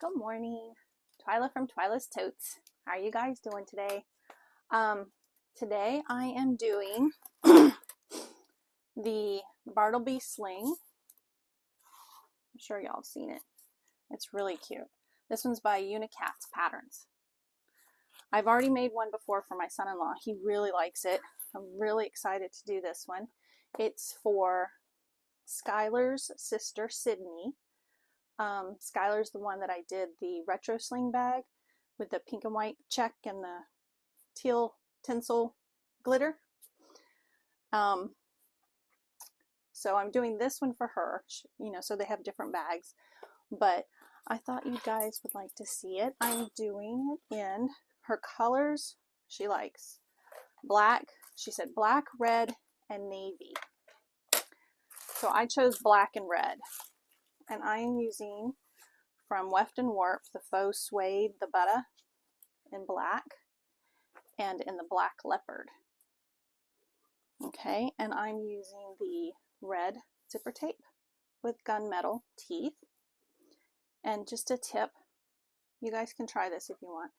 Good morning, Twyla from Twyla's Totes. How are you guys doing today? Today I am doing the Bartleby Sling. I'm sure y'all have seen it. It's really cute. This one's by Unikatz Patterns. I've already made one before for my son-in-law. He really likes it. I'm really excited to do this one. It's for Skylar's sister, Sydney. Skylar's the one that I did the retro sling bag with the pink and white check and the teal tinsel glitter. So I'm doing this one for her, you know, so they have different bags, but I thought you guys would like to see it. I'm doing it in her colors she likes. Black, she said black, red, and navy. So I chose black and red. And I am using from Weft and Warp the faux suede, the butter in black and in the black leopard. Okay, and I'm using the red zipper tape with gunmetal teeth. And just a tip, you guys can try this if you want.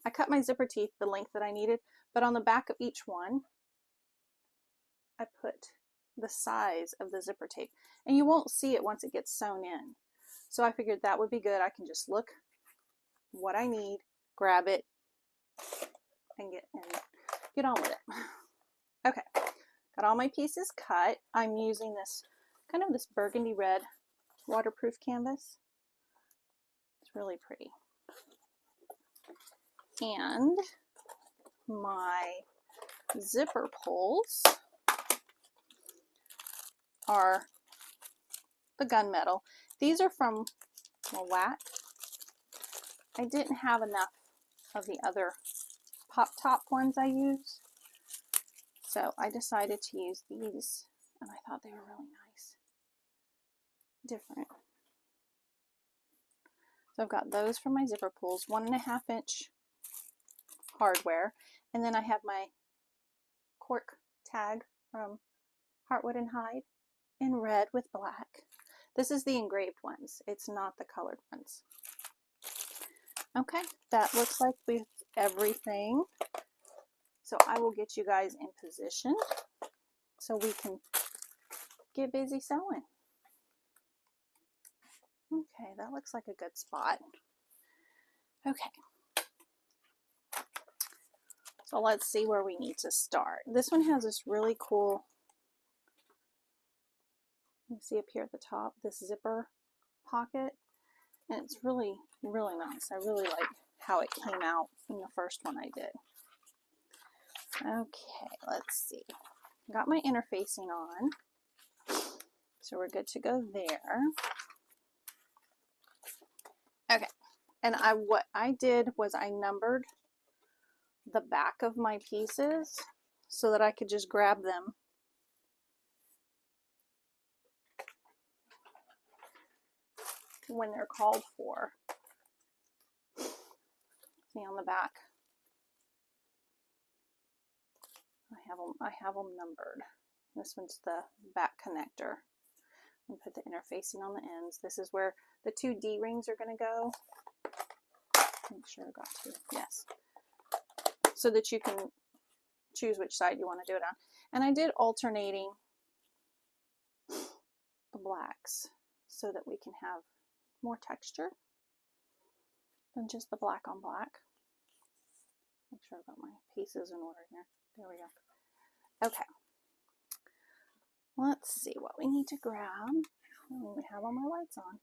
I cut my zipper teeth the length that I needed, but on the back of each one, I put the size of the zipper tape, and you won't see it once it gets sewn in. So I figured that would be good. I can just look what I need, grab it, and get on with it. Okay, got all my pieces cut. I'm using this kind of this burgundy red waterproof canvas. It's really pretty. And my zipper pulls are the gunmetal. These are from Leopard. I didn't have enough of the other pop top ones I use, so I decided to use these, and I thought they were really nice, different. So I've got those for my zipper pulls, 1.5 inch hardware, and then I have my cork tag from Heartwood and Hide in red with black. This is the engraved ones. It's not the colored ones. Okay, that looks like we've everything. So I will get you guys in position so we can get busy sewing. Okay, that looks like a good spot. Okay. So let's see where we need to start. This one has this really cool, you see up here at the top, this zipper pocket, and it's really, really nice. I really like how it came out in the first one I did. Okay, let's see. Got my interfacing on, so we're good to go there. Okay, and what I did was I numbered the back of my pieces so that I could just grab them when they're called for. See on the back, I have them numbered. This one's the back connector. And put the interfacing on the ends. This is where the 2 D rings are going to go. Make sure I got 2. Yes. So that you can choose which side you want to do it on. And I did alternating the blacks so that we can have more texture than just the black on black. Make sure I've got my pieces in order here. There we go. Okay. Let's see what we need to grab. We have all my lights on.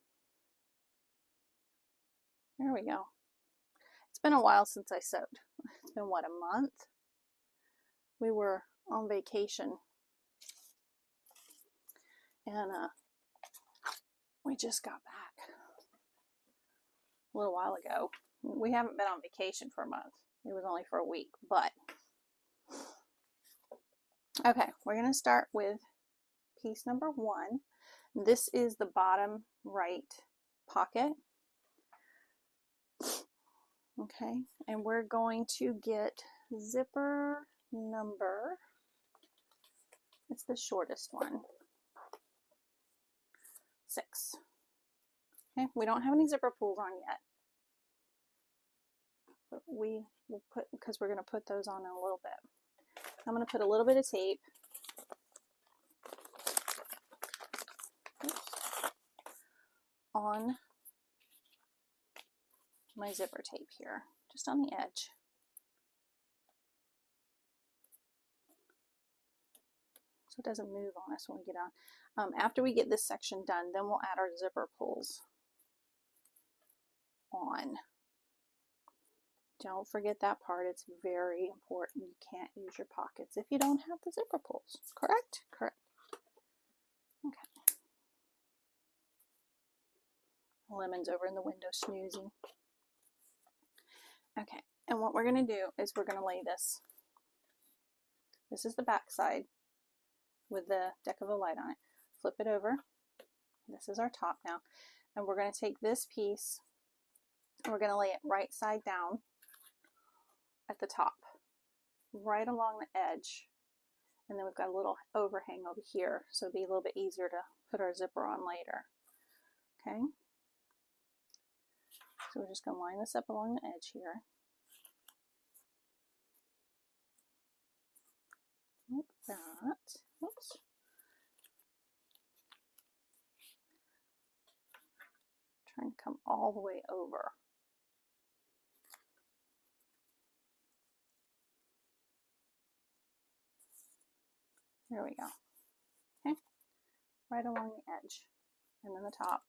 There we go. It's been a while since I sewed. It's been, what, a month? We were on vacation. And we just got back a little while ago. We haven't been on vacation for a month. It was only for a week, but. Okay, we're going to start with piece number 1. This is the bottom right pocket. Okay, and we're going to get zipper number, it's the shortest one, 6. Okay, we don't have any zipper pulls on yet, but we will put, because we're going to put those on in a little bit. I'm going to put a little bit of tape on my zipper tape here, just on the edge. So it doesn't move on us when we get on. After we get this section done, then we'll add our zipper pulls on. Don't forget that part. It's very important. You can't use your pockets if you don't have the zipper pulls. Correct? Correct. Okay. Lemon's over in the window snoozing. Okay, and what we're going to do is we're going to lay this. This is the back side with the deck of a light on it. Flip it over. This is our top now. And we're going to take this piece and we're going to lay it right side down at the top, right along the edge. And then we've got a little overhang over here, so it'll be a little bit easier to put our zipper on later. Okay? So we're just going to line this up along the edge here. Like that. Oops. Trying to come all the way over. There we go. Okay, right along the edge, and then the top,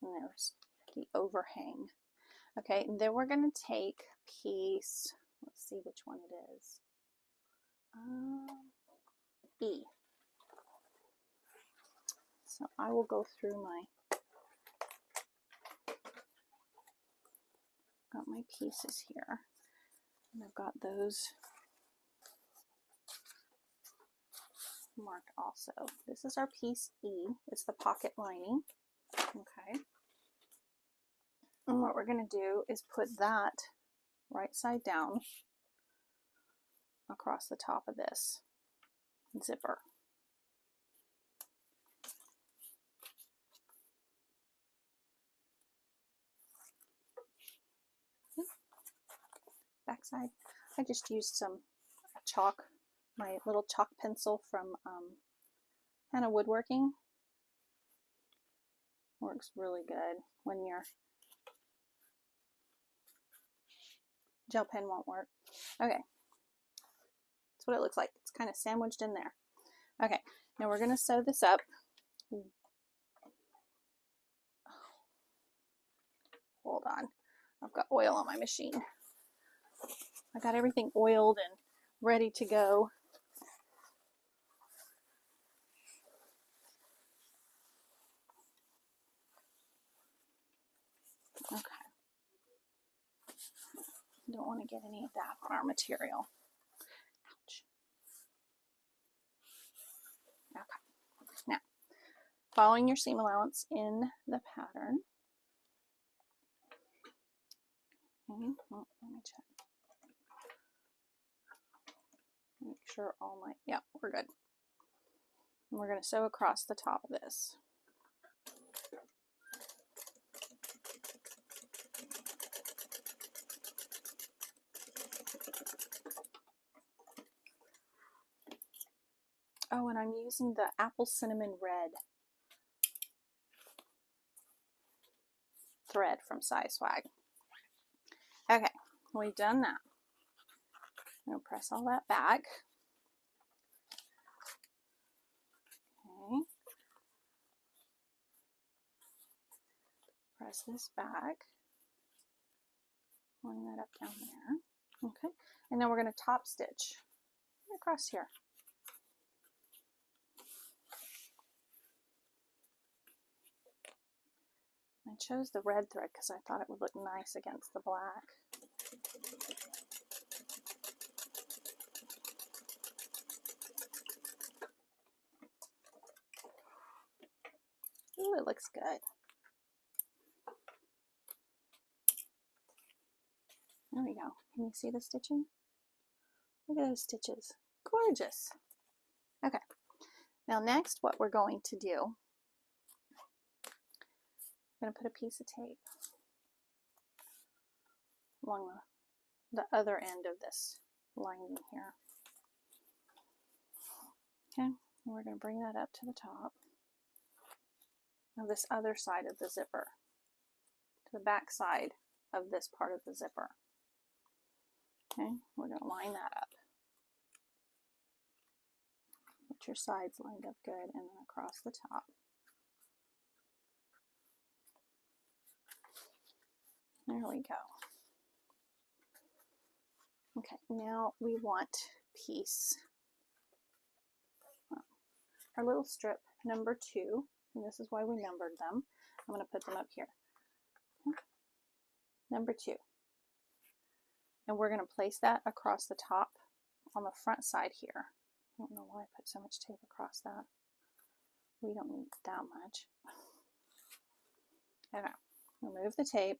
and there's the overhang. Okay, and then we're going to take piece, let's see which one it is. E. So I will go through got my pieces here, and I've got those marked also. This is our piece E. It's the pocket lining. Okay. And what we're going to do is put that right side down across the top of this zipper. Backside, I just used some chalk, my little chalk pencil from Hannah Woodworking. Works really good when your gel pen won't work. Okay, that's what it looks like. It's kind of sandwiched in there. Okay, now we're going to sew this up. Hold on, I've got oil on my machine. I got everything oiled and ready to go. Okay. Don't want to get any of that on our material. Ouch. Okay. Now, following your seam allowance in the pattern. Okay. Well, let me check. Make sure all my, yeah, we're good. And we're going to sew across the top of this. Oh, and I'm using the apple cinnamon red thread from Size Swag. Okay, we've done that. I'm going to press all that back. Okay. Press this back. Line that up down there. Okay, and then we're going to top stitch across here. I chose the red thread because I thought it would look nice against the black. Ooh, it looks good. There we go. Can you see the stitching? Look at those stitches. Gorgeous. Okay. Now next, what we're going to do I'm going to put a piece of tape along the other end of this lining here. Okay, and we're going to bring that up to the top of this other side of the zipper, to the back side of this part of the zipper. Okay, we're going to line that up. Get your sides lined up good, and then across the top. There we go. Okay, now we want piece, our little strip number 2, and this is why we numbered them. I'm going to put them up here. Number 2. And we're going to place that across the top on the front side here. I don't know why I put so much tape across that. We don't need that much. Okay, remove the tape.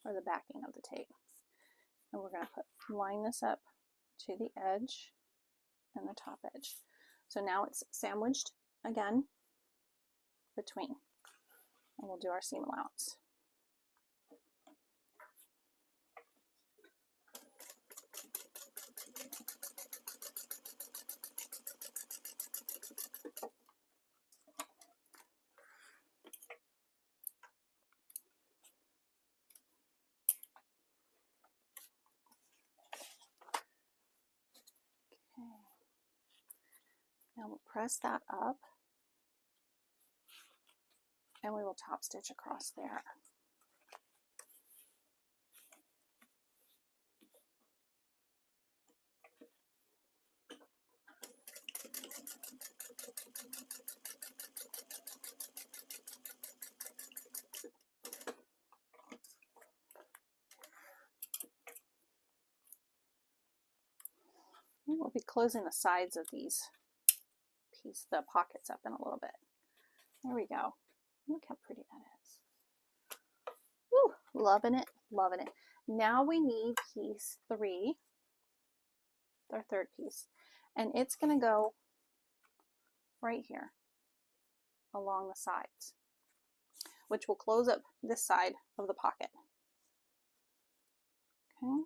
Or the backing of the tape. And we're going to line this up to the edge and the top edge. So now it's sandwiched again between. And we'll do our seam allowance. Now we'll press that up, and we will top stitch across there. We'll be closing the sides of these the pockets up in a little bit. There we go. Look how pretty that is. Woo, loving it, loving it. Now we need piece 3, our third piece, and it's going to go right here along the sides, which will close up this side of the pocket. Okay.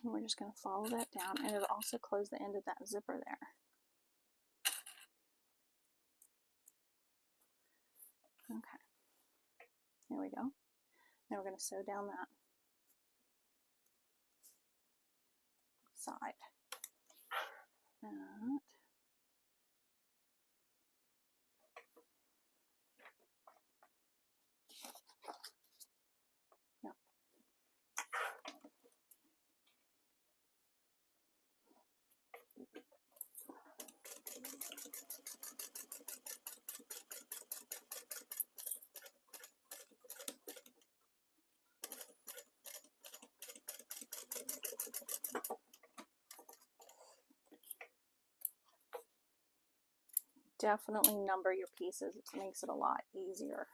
And we're just going to follow that down, and it'll also close the end of that zipper there. Okay, there we go. Now we're going to sew down that side. And yep. Definitely number your pieces. It makes it a lot easier.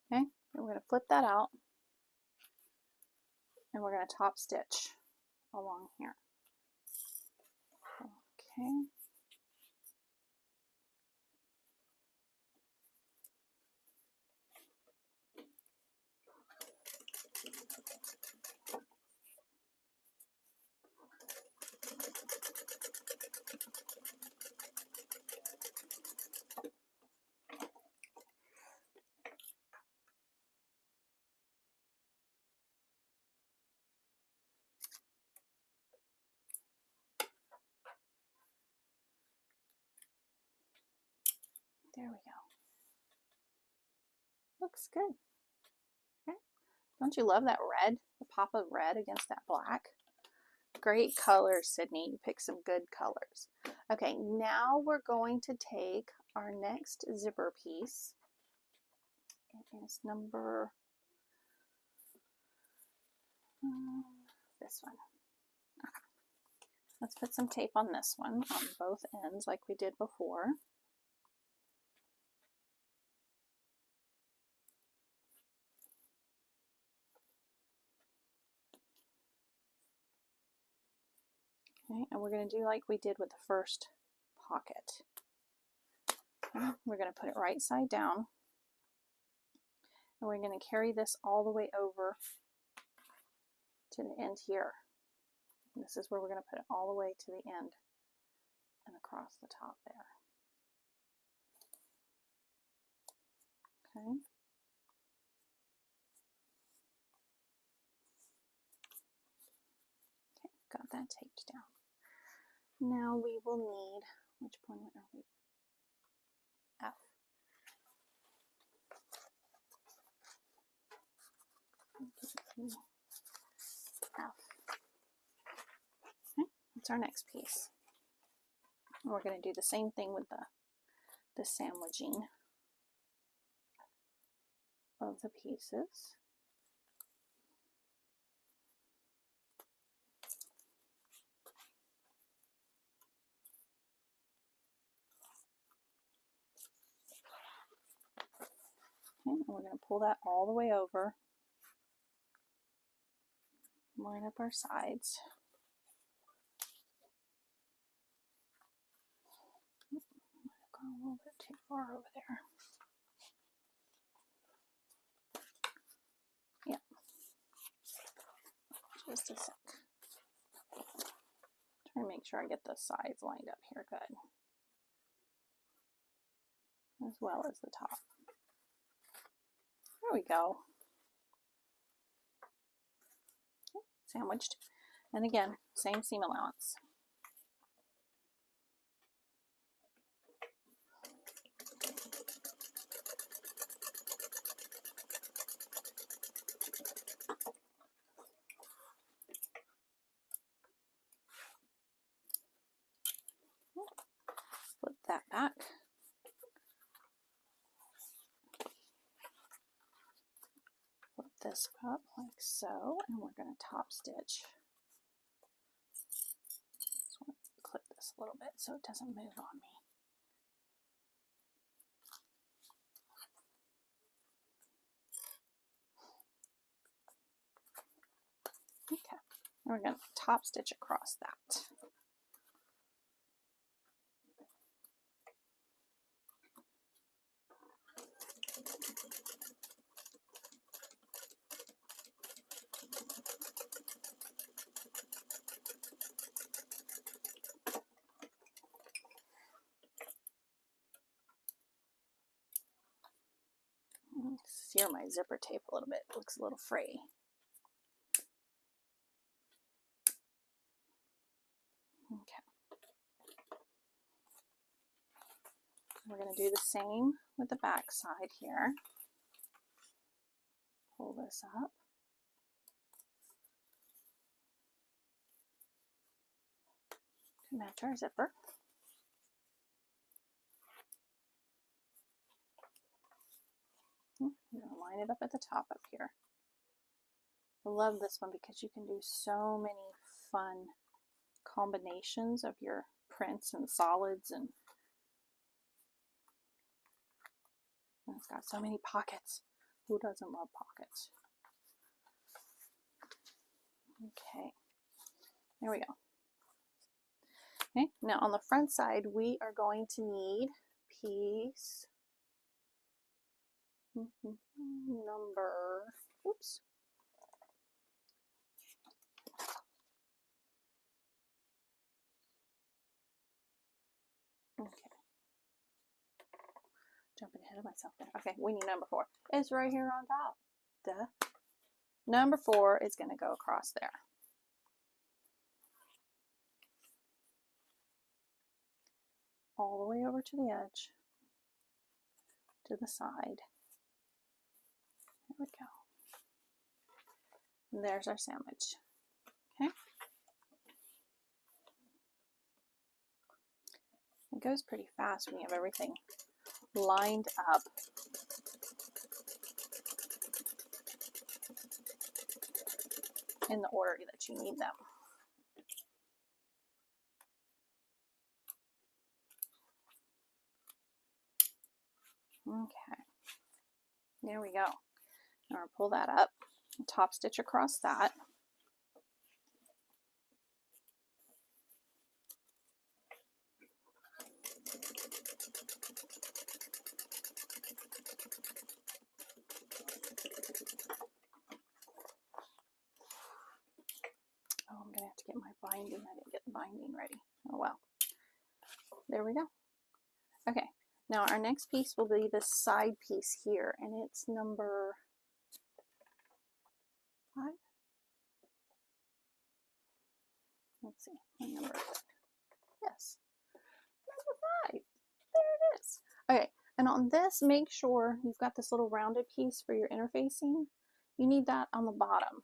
Okay, and we're going to flip that out, and we're going to top stitch along here. Okay. There we go. Looks good. Okay. Don't you love that red? The pop of red against that black? Great colors, Sydney. You picked some good colors. Okay, now we're going to take our next zipper piece. It is number this one. Okay. Let's put some tape on this one on both ends like we did before. Okay, and we're going to do like we did with the first pocket. Okay, we're going to put it right side down, and we're going to carry this all the way over to the end here. And this is where we're going to put it all the way to the end and across the top there. Okay. Okay, got that taped down. Now we will need, which point are we? F. F. Okay, that's our next piece. And we're going to do the same thing with the sandwiching of the pieces. Okay, and we're going to pull that all the way over, line up our sides. I've gone a little bit too far over there. Yeah, just a sec. Try to make sure I get the sides lined up here good, as well as the top. There we go. Okay, sandwiched. And again, same seam allowance. Flip that back. Flip this up like so, and we're going to top stitch. Just want to clip this a little bit so it doesn't move on me. Okay, and we're going to top stitch across that. Sear my zipper tape a little bit, it looks a little frayy. Okay. We're going to do the same with the back side here. Pull this up. To match our zipper. I'm going to line it up at the top up here. I love this one because you can do so many fun combinations of your prints and solids, and it's got so many pockets. Who doesn't love pockets? Okay, there we go. Okay, now on the front side we are going to need piece number, oops. Okay. Jumping ahead of myself there. Okay, we need number 4. It's right here on top. Duh. Number 4 is going to go across there. All the way over to the edge, to the side. There we go. And there's our sandwich. Okay. It goes pretty fast when you have everything lined up. In the order that you need them. Okay, there we go. Now I'll pull that up, top stitch across that. binding. I didn't get the binding ready. Oh well. There we go. Okay, now our next piece will be this side piece here, and it's number 5. Let's see, what number is it? Yes, number 5. There it is. Okay, and on this, make sure you've got this little rounded piece for your interfacing. You need that on the bottom.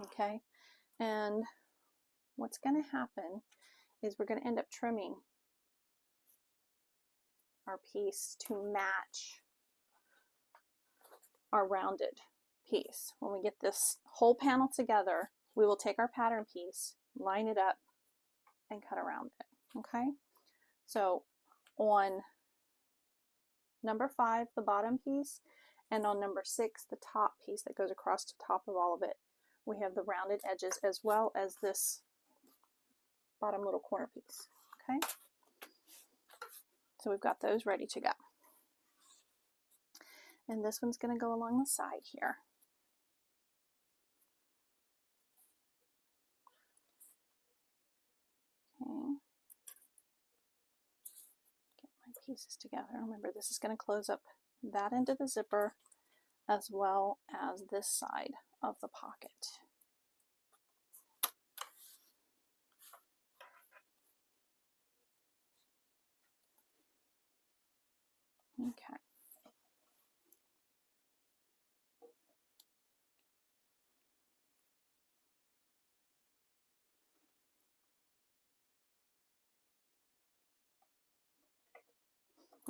Okay, and what's going to happen is we're going to end up trimming our piece to match our rounded piece. When we get this whole panel together, we will take our pattern piece, line it up, and cut around it. Okay, so on number 5, the bottom piece, and on number 6, the top piece that goes across the top of all of it, we have the rounded edges as well as this bottom little corner piece. Okay, so we've got those ready to go. And this one's going to go along the side here. Okay. Get my pieces together. Remember, this is going to close up that end of the zipper as well as this side of the pocket. Okay.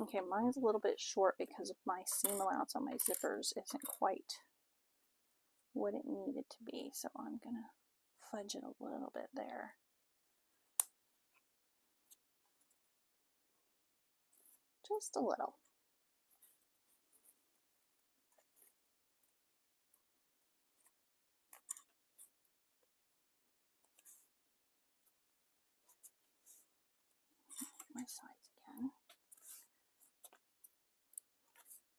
Okay, mine's a little bit short because of my seam allowance on my zippers isn't quite what it needed to be, so I'm going to fudge it a little bit there. Just a little. My sides again.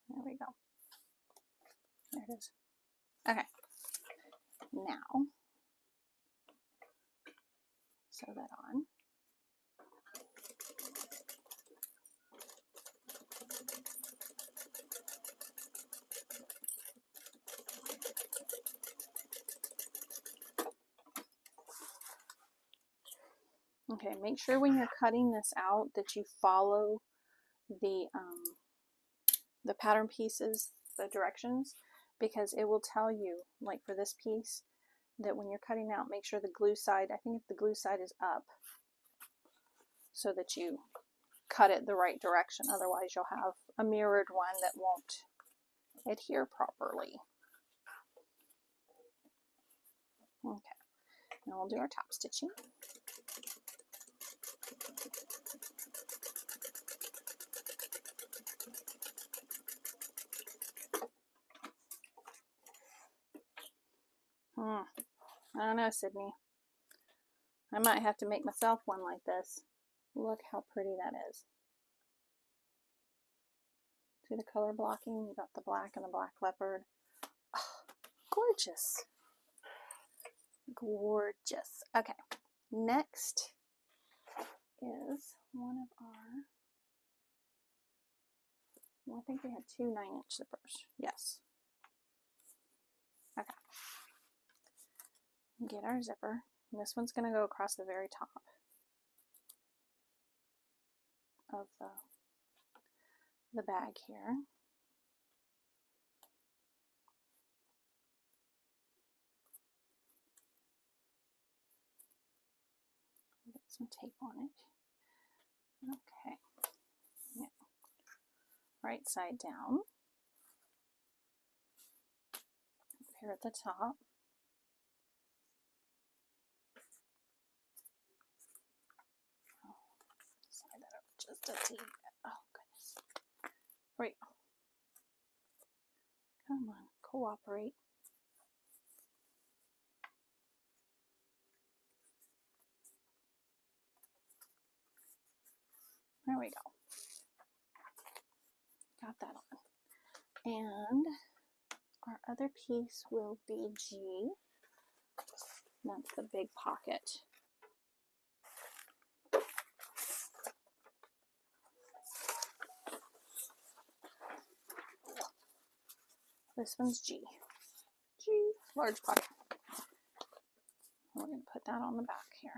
There we go. There it is. Okay. Now, sew that on. Okay, make sure when you're cutting this out that you follow the pattern pieces, the directions, because it will tell you, like for this piece, that when you're cutting out, make sure the glue side, I think if the glue side is up, so that you cut it the right direction. Otherwise you'll have a mirrored one that won't adhere properly. Okay, now we'll do our top stitching. I don't know, Sydney. I might have to make myself one like this. Look how pretty that is. See the color blocking? You got the black and the black leopard. Oh, gorgeous. Gorgeous. Okay, next is one of our, well, I think we had 2 9-inch zippers. Yes. Okay. Get our zipper. And this one's going to go across the very top of the bag here. Get some tape on it. Okay. Yeah. Right side down. Here at the top. Slide that up just a teeny bit. Oh goodness. There we go. Come on, cooperate. There we go. Got that on. And our other piece will be G. That's the big pocket. This one's G. G, large pocket. We're going to put that on the back here.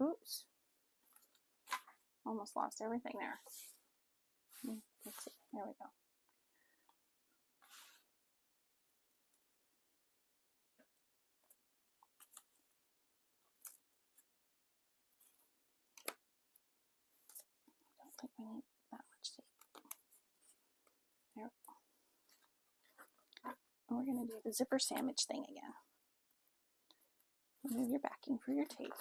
Oops. Almost lost everything there. Let's see. There we go. I don't think we need that much tape. There we go. And we're going to do the zipper sandwich thing again. Remove your backing for your tape.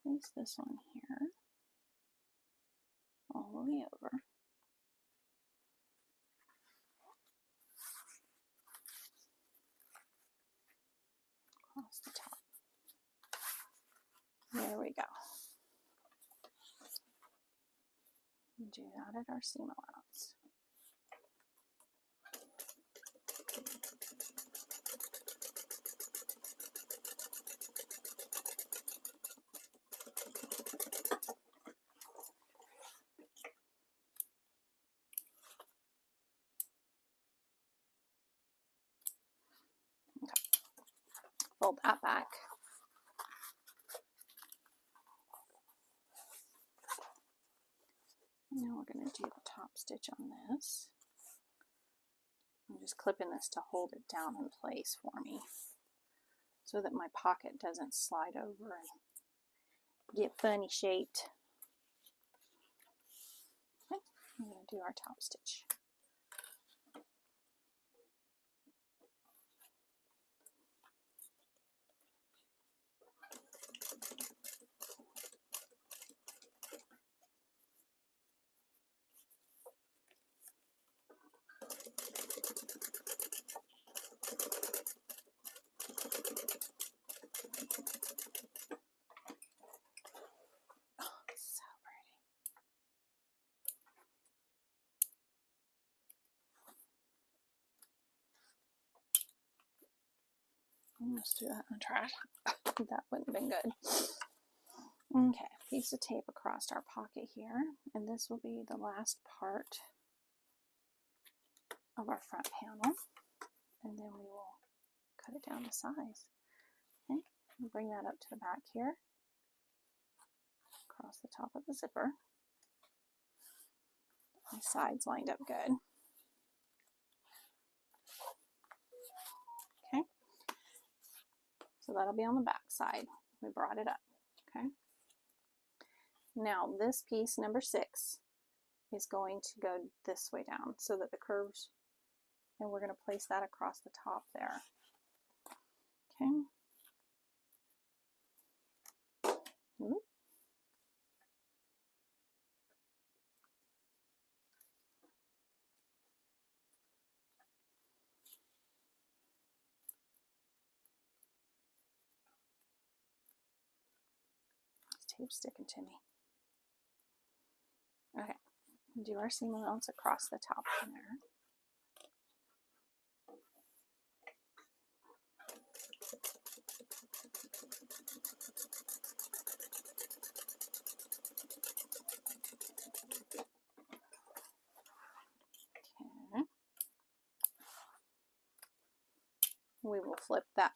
Place this one here, all the way over. Across the top. There we go. Do that at our seam allowance. Fold that back. Now we're going to do the top stitch on this. I'm just clipping this to hold it down in place for me so that my pocket doesn't slide over and get funny shaped. Okay, I'm going to do our top stitch. Almost threw that in the trash. That wouldn't have been good. Okay, piece of tape across our pocket here, and this will be the last part of our front panel, and then we will cut it down to size. Okay, bring that up to the back here, across the top of the zipper. The sides lined up good. Okay, so that'll be on the back side. We brought it up. Okay. Now this piece, number 6, is going to go this way down so that the curves, and we're going to place that across the top there. Okay. Ooh. This tape's sticking to me. Okay, do our seam allowance across the top from there. Okay. We will flip that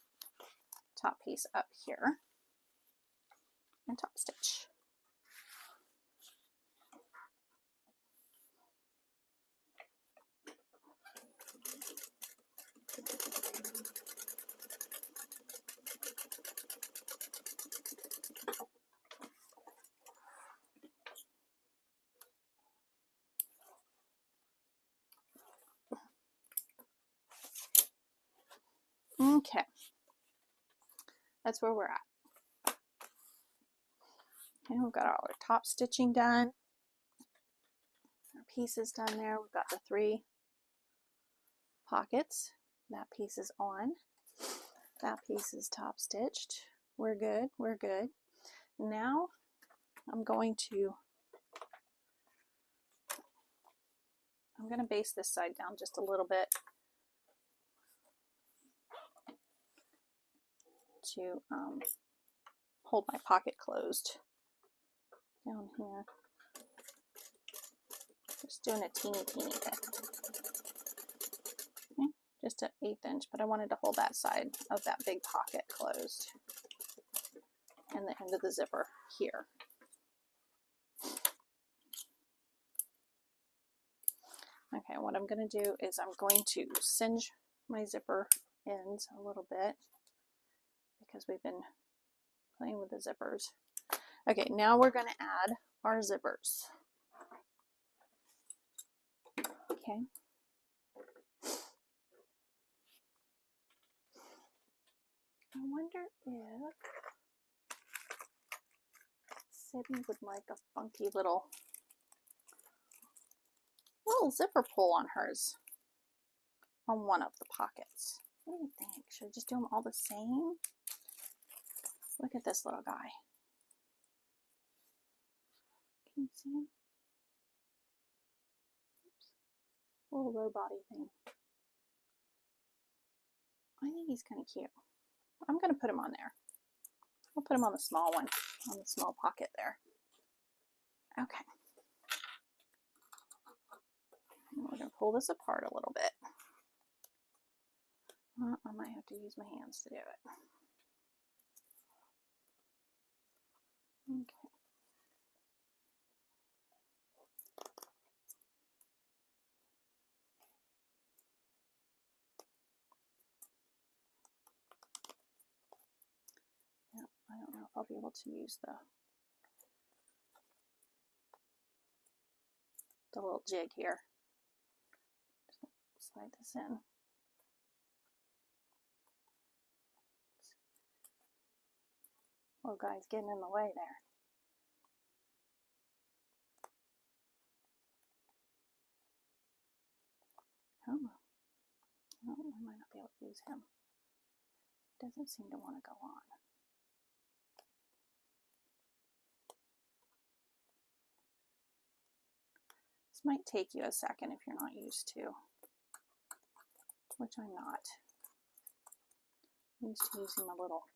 top piece up here and top stitch. Okay, that's where we're at. Okay, we've got all our top stitching done. Our pieces done there. We've got the 3 pockets. That piece is on. That piece is top stitched. We're good. We're good. Now I'm going to base this side down just a little bit. to hold my pocket closed down here. Just doing a teeny bit. Okay, just an 1/8 inch, but I wanted to hold that side of that big pocket closed and the end of the zipper here. Okay, what I'm going to do is I'm going to singe my zipper ends a little bit because we've been playing with the zippers. Okay, now we're going to add our zippers. Okay. I wonder if Sydney would like a funky little zipper pull on hers, on one of the pockets. What do you think? Should I just do them all the same? Look at this little guy. Can you see him? Oops. Little robot-y thing. I think he's kind of cute. I'm going to put him on there. I'll put him on the small one, on the small pocket there. Okay. And we're going to pull this apart a little bit. I might have to use my hands to do it. Okay. Yeah, I don't know if I'll be able to use the little jig here. Just slide this in. Little guy's getting in the way there. Come on. Oh, I might not be able to use him. He doesn't seem to want to go on. This might take you a second if you're not used to, which I'm not. I'm used to using a little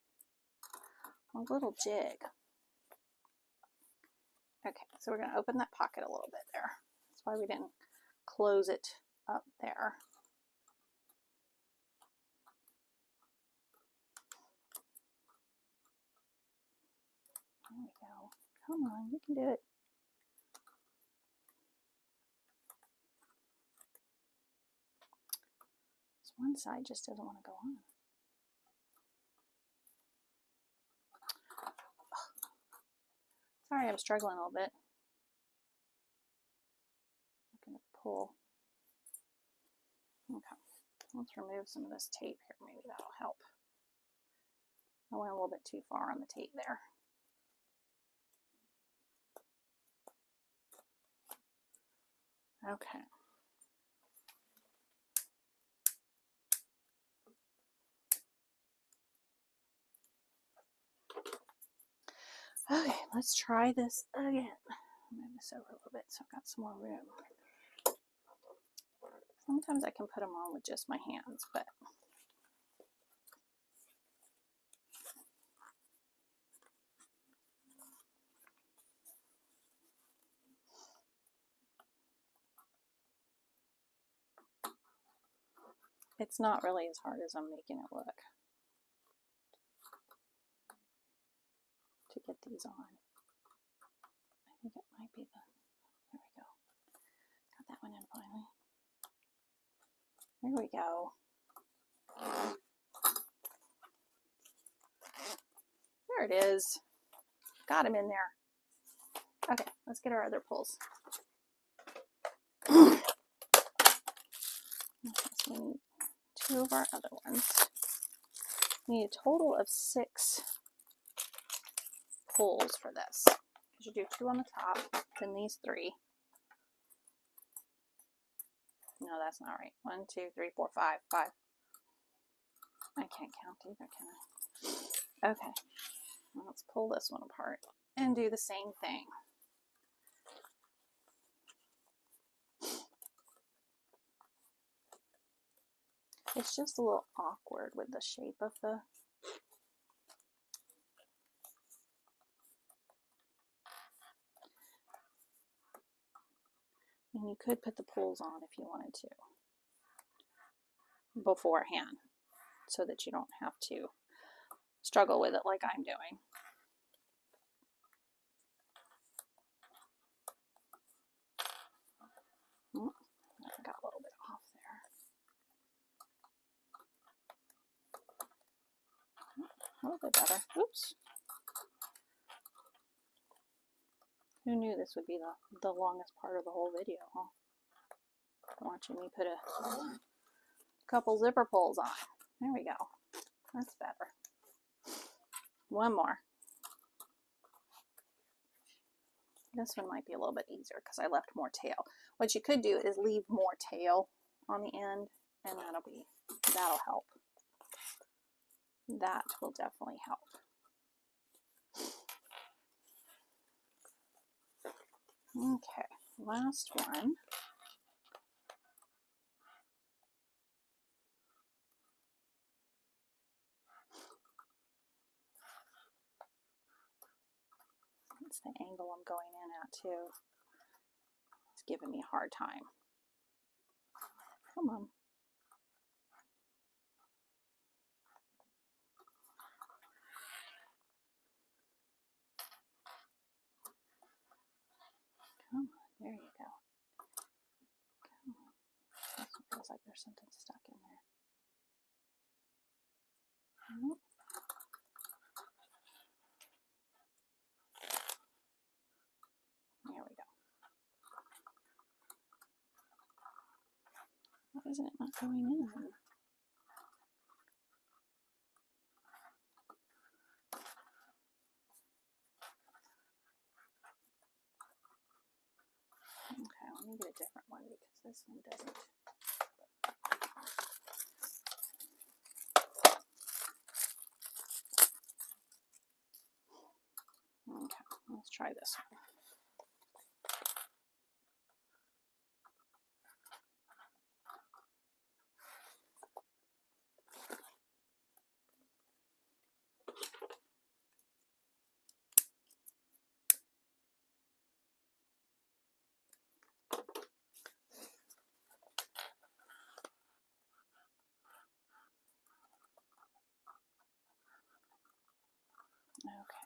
jig. Okay, so we're going to open that pocket a little bit there. That's why we didn't close it up there. There we go. Come on, you can do it. This one side just doesn't want to go on. Sorry, I'm struggling a little bit. I'm going to pull. Okay, let's remove some of this tape here. Maybe that'll help. I went a little bit too far on the tape there. Okay. Okay, let's try this again. Move this over a little bit so I've got some more room. Sometimes I can put them on with just my hands, but it's not really as hard as I'm making it look to get these on. I think it might be the, there we go. Got that one in finally. There we go. There it is. Got him in there. Okay, let's get our other pulls. Okay, so we need 2 of our other ones. We need a total of 6 pulls for this. You do 2 on the top, then these 3. No, that's not right. 1, 2, 3, 4, 5. 5. I can't count either, can I? Okay, well, let's pull this one apart and do the same thing. It's just a little awkward with the shape of the And you could put the pulls on if you wanted to beforehand so that you don't have to struggle with it like I'm doing. Oh, I got a little bit off there. A little bit better. Oops. Who knew this would be the longest part of the whole video, huh? Watching me put a couple zipper pulls on. There we go. That's better. One more. This one might be a little bit easier because I left more tail. What you could do is leave more tail on the end, and that'll help. That will definitely help. Okay, last one. It's the angle I'm going in at too. It's giving me a hard time. Come on. Come on, there you go. Come on. This one feels like there's something stuck in there. Nope. There we go. Why is it not going in? Okay, let me get a different one because this one doesn't. Okay, let's try this one. Okay.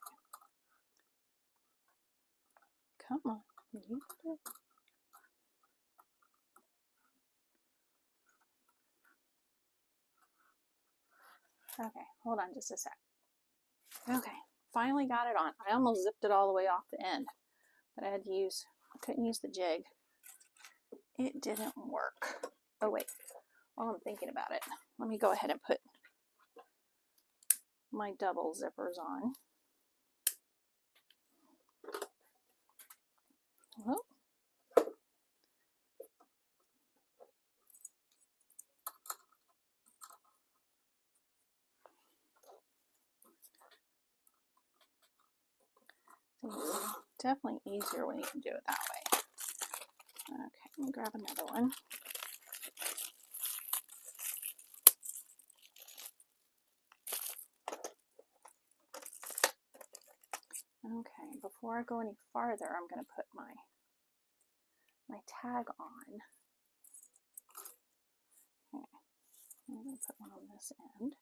Come on. You did it. Okay, hold on just a sec. Okay, finally got it on. I almost zipped it all the way off the end, but I couldn't use the jig. It didn't work. Oh wait, while I'm thinking about it, let me go ahead and put my double zippers on. Oh. Definitely easier when you can do it that way. Okay, let me grab another one. Okay, before I go any farther, I'm going to put my tag on. Okay, I'm going to put one on this end.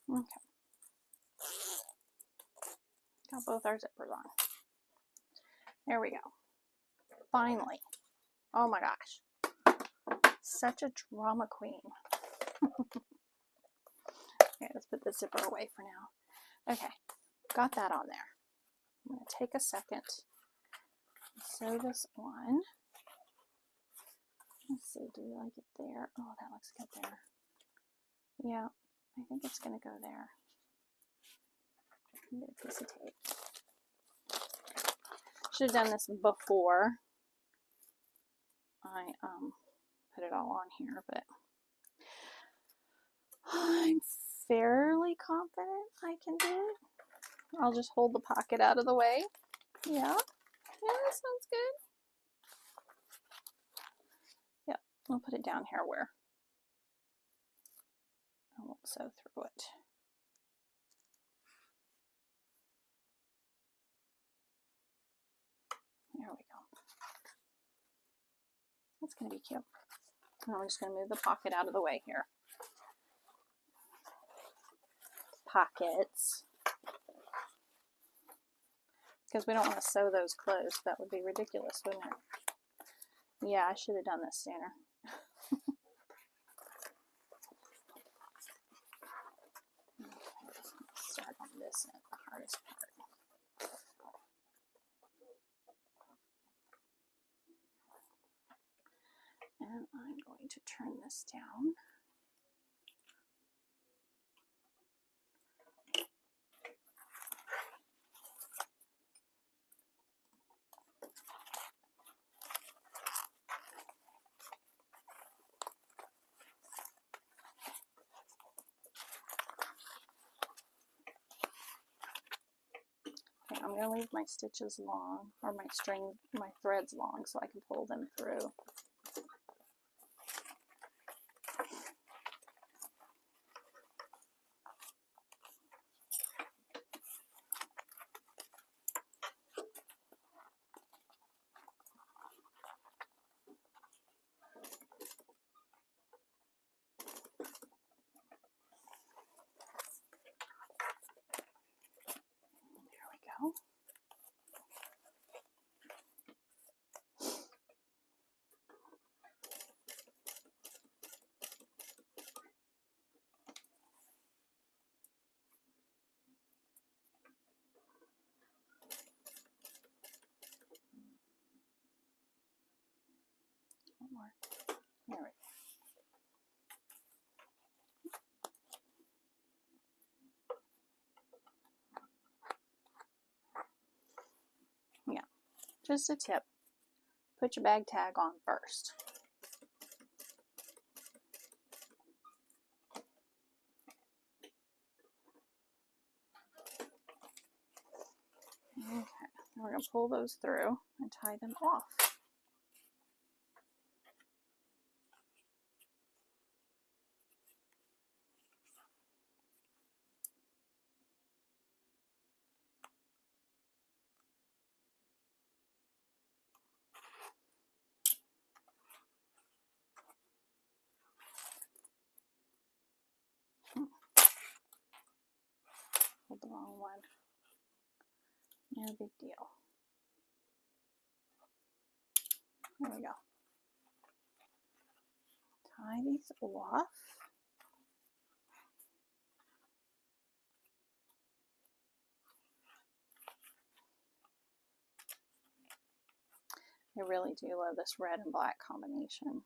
Okay. Got both our zippers on. There we go. Finally. Oh my gosh. Such a drama queen. Okay, let's put the zipper away for now. Okay, got that on there. I'm going to take a second, sew this on. Let's see, do we like it there? Oh, that looks good there. Yeah, I think it's going to go there. Get a piece of tape. Should have done this before I put it all on here, but I'm fairly confident I can do it. I'll just hold the pocket out of the way. Yeah, that sounds good. Yep, I'll put it down here where I won't sew through it. There we go. That's going to be cute. Now I'm just going to move the pocket out of the way here. Pockets. Because we don't want to sew those closed. That would be ridiculous, wouldn't it? Yeah, I should have done this sooner. Start on this end, the hardest part. And I'm going to turn this down. Okay, I'm going to leave my stitches long, or my threads long, so I can pull them through. Go. One more. There we go. Yeah, just a tip. Put your bag tag on first. Okay, we're going to pull those through and tie them off. Hold the wrong one. No big deal. There we go. Tie these off. I really do love this red and black combination.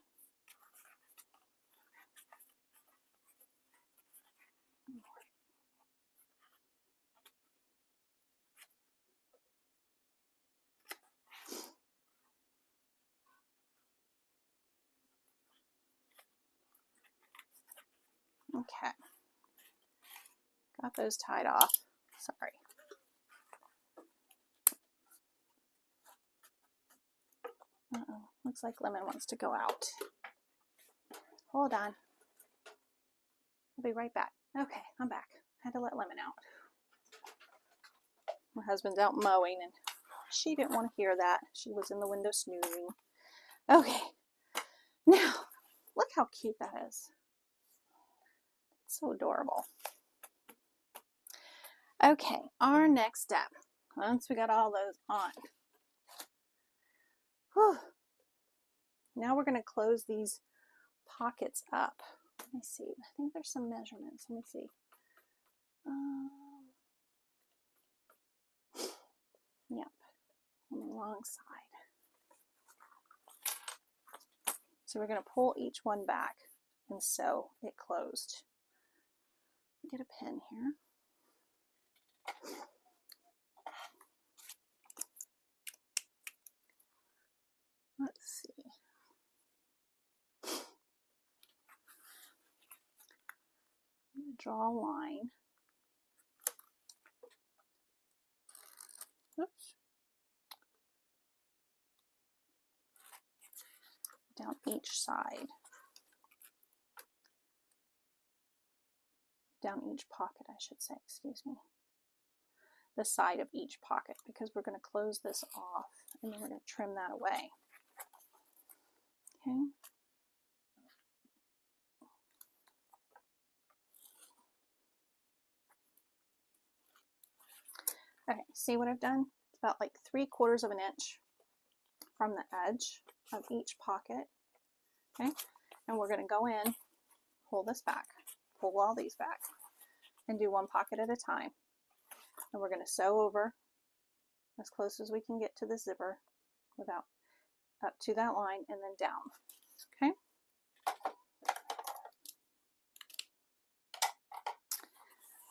Okay, got those tied off. Sorry. Uh-oh, looks like Lemon wants to go out. Hold on. I'll be right back. Okay, I'm back. I had to let Lemon out. My husband's out mowing and she didn't want to hear that. She was in the window snoozing. Okay, now look how cute that is. It's so adorable. Okay, our next step, once we got all those on, whew, now we're going to close these pockets up. Let me see. I think there's some measurements. Let me see. Yep, on the wrong side. So we're going to pull each one back and sew it closed. Get a pin here. Let's see. I'm going to draw a line. Oops. Down each side. Down each pocket, I should say, excuse me. The side of each pocket, because we're going to close this off and then we're going to trim that away. Okay. Okay, see what I've done? It's about like 3/4 of an inch from the edge of each pocket. Okay, and we're going to go in, pull this back, pull all these back, and do one pocket at a time. And we're going to sew over as close as we can get to the zipper without up to that line and then down. Okay.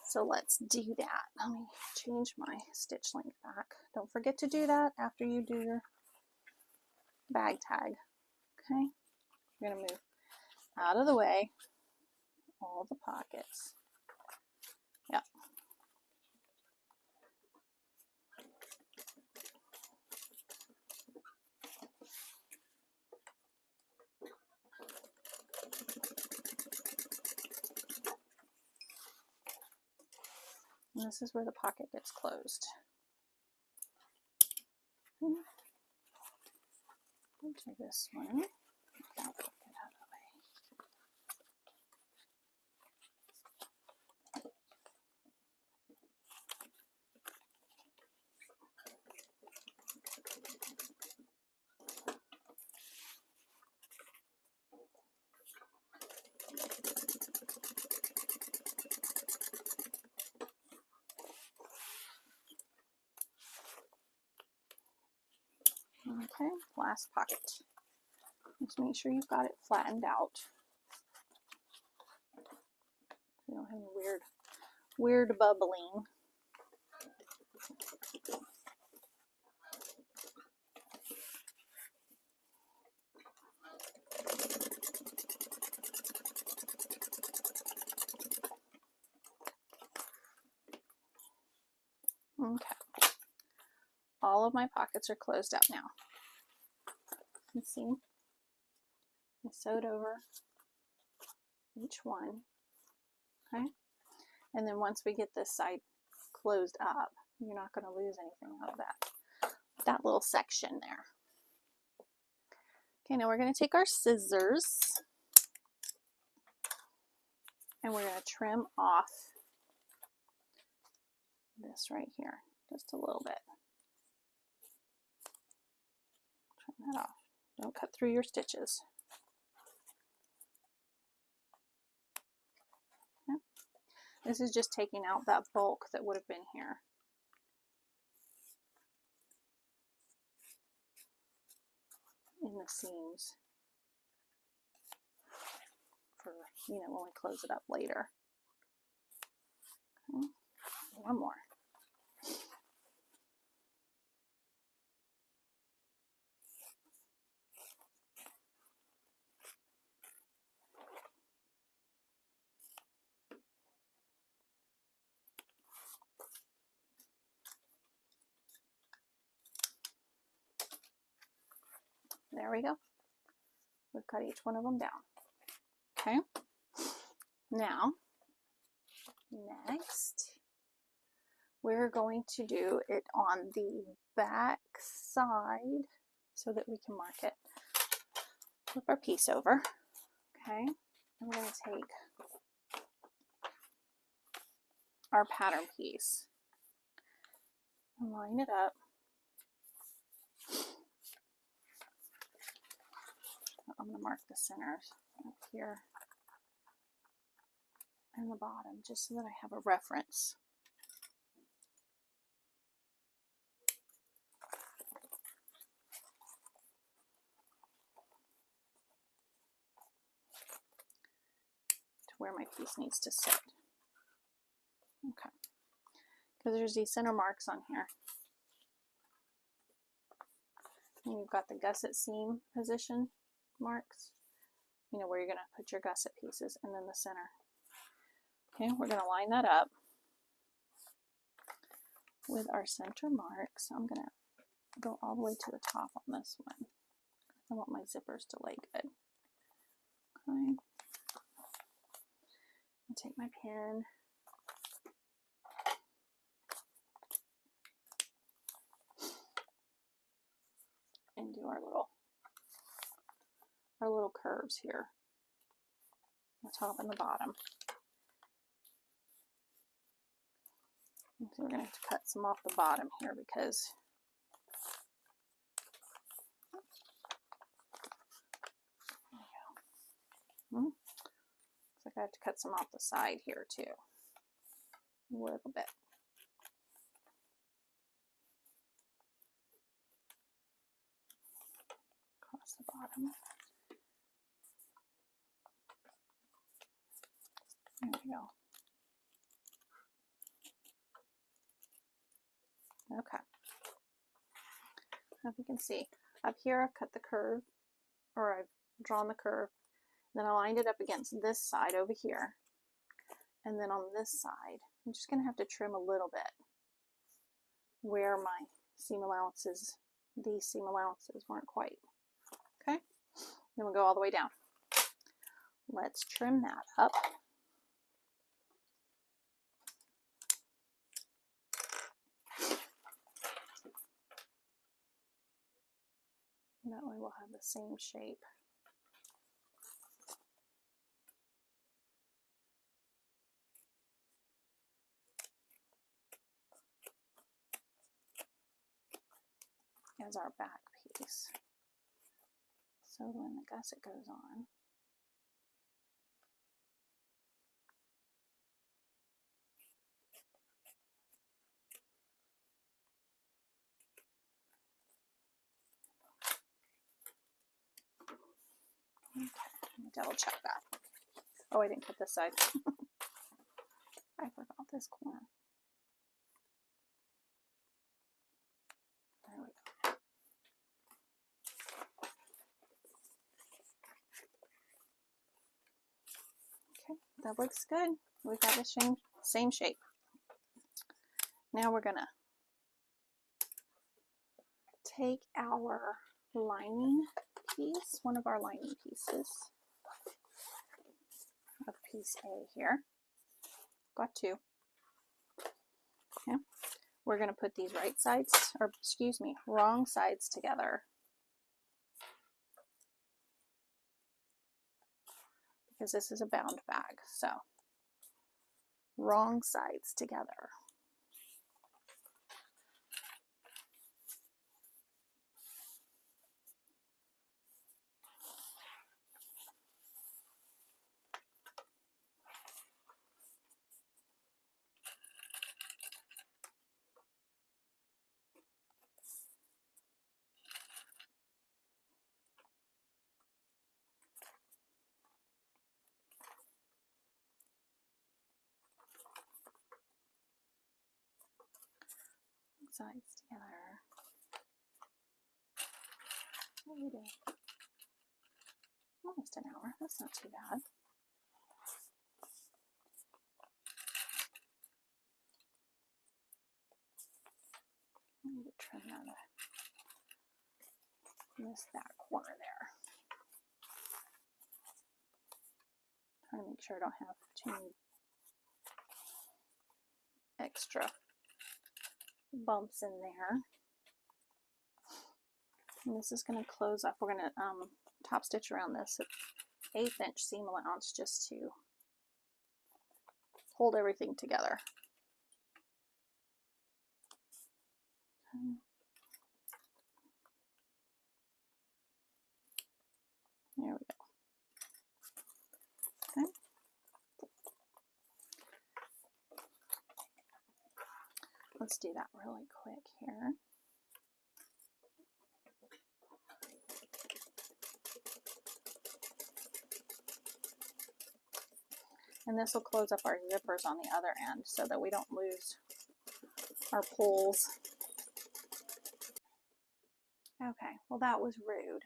So let's do that. Let me change my stitch length back. Don't forget to do that after you do your bag tag. Okay. We're going to move out of the way all the pockets. Yep. And this is where the pocket gets closed. I'll do this one. Get that pocket out of the way. Okay, last pocket. Just make sure you've got it flattened out. You don't have any weird bubbling. Okay. All of my pockets are closed up now. You see, I sewed over each one. Okay. And then once we get this side closed up, you're not going to lose anything out of that little section there. Okay, now we're going to take our scissors and we're going to trim off this right here just a little bit. Trim that off. Don't cut through your stitches. Okay. This is just taking out that bulk that would have been here. In the seams for, you know, when we close it up later. Okay. One more. There we go. We've cut each one of them down. Okay. Now, next, we're going to do it on the back side so that we can mark it. Flip our piece over. Okay. And we're going to take our pattern piece and line it up. I'm going to mark the centers up here and the bottom just so that I have a reference. To where my piece needs to sit. Okay. Because there's these center marks on here. And you've got the gusset seam position marks, you know, where you're going to put your gusset pieces, and then the center. Okay, we're going to line that up with our center mark. So I'm going to go all the way to the top on this one. I want my zippers to lay good. Okay. I'll take my pen. And do our little curves here, the top and the bottom. And so we're going to have to cut some off the bottom here because there we go. Looks like I have to cut some off the side here too, a little bit. Across the bottom. There we go. Okay. Now if you can see, up here I've cut the curve, or I've drawn the curve, then I lined it up against this side over here. And then on this side, I'm just going to have to trim a little bit where my seam allowances, these seam allowances weren't quite. Okay? Then we'll go all the way down. Let's trim that up. That way we'll have the same shape. As our back piece. So when the gusset goes on, okay, let me double check that. Oh, I didn't cut this side. I forgot this corner. There we go. Okay, that looks good. We've got the same shape. Now we're gonna take our lining piece, one of our lining pieces of piece A here. Got two. Okay. We're going to put these right sides, or excuse me, wrong sides together. Because this is a bound bag, so wrong sides together. Sides together. What are we doing? Almost an hour. That's not too bad. I need to trim that. Miss that corner there. Trying to make sure I don't have too many extra bumps in there. And this is going to close up. We're going to top stitch around this 1/8 inch seam allowance just to hold everything together. Okay. There we go. Okay. Let's do that really quick here. And this will close up our zippers on the other end so that we don't lose our pulls. Okay, well that was rude.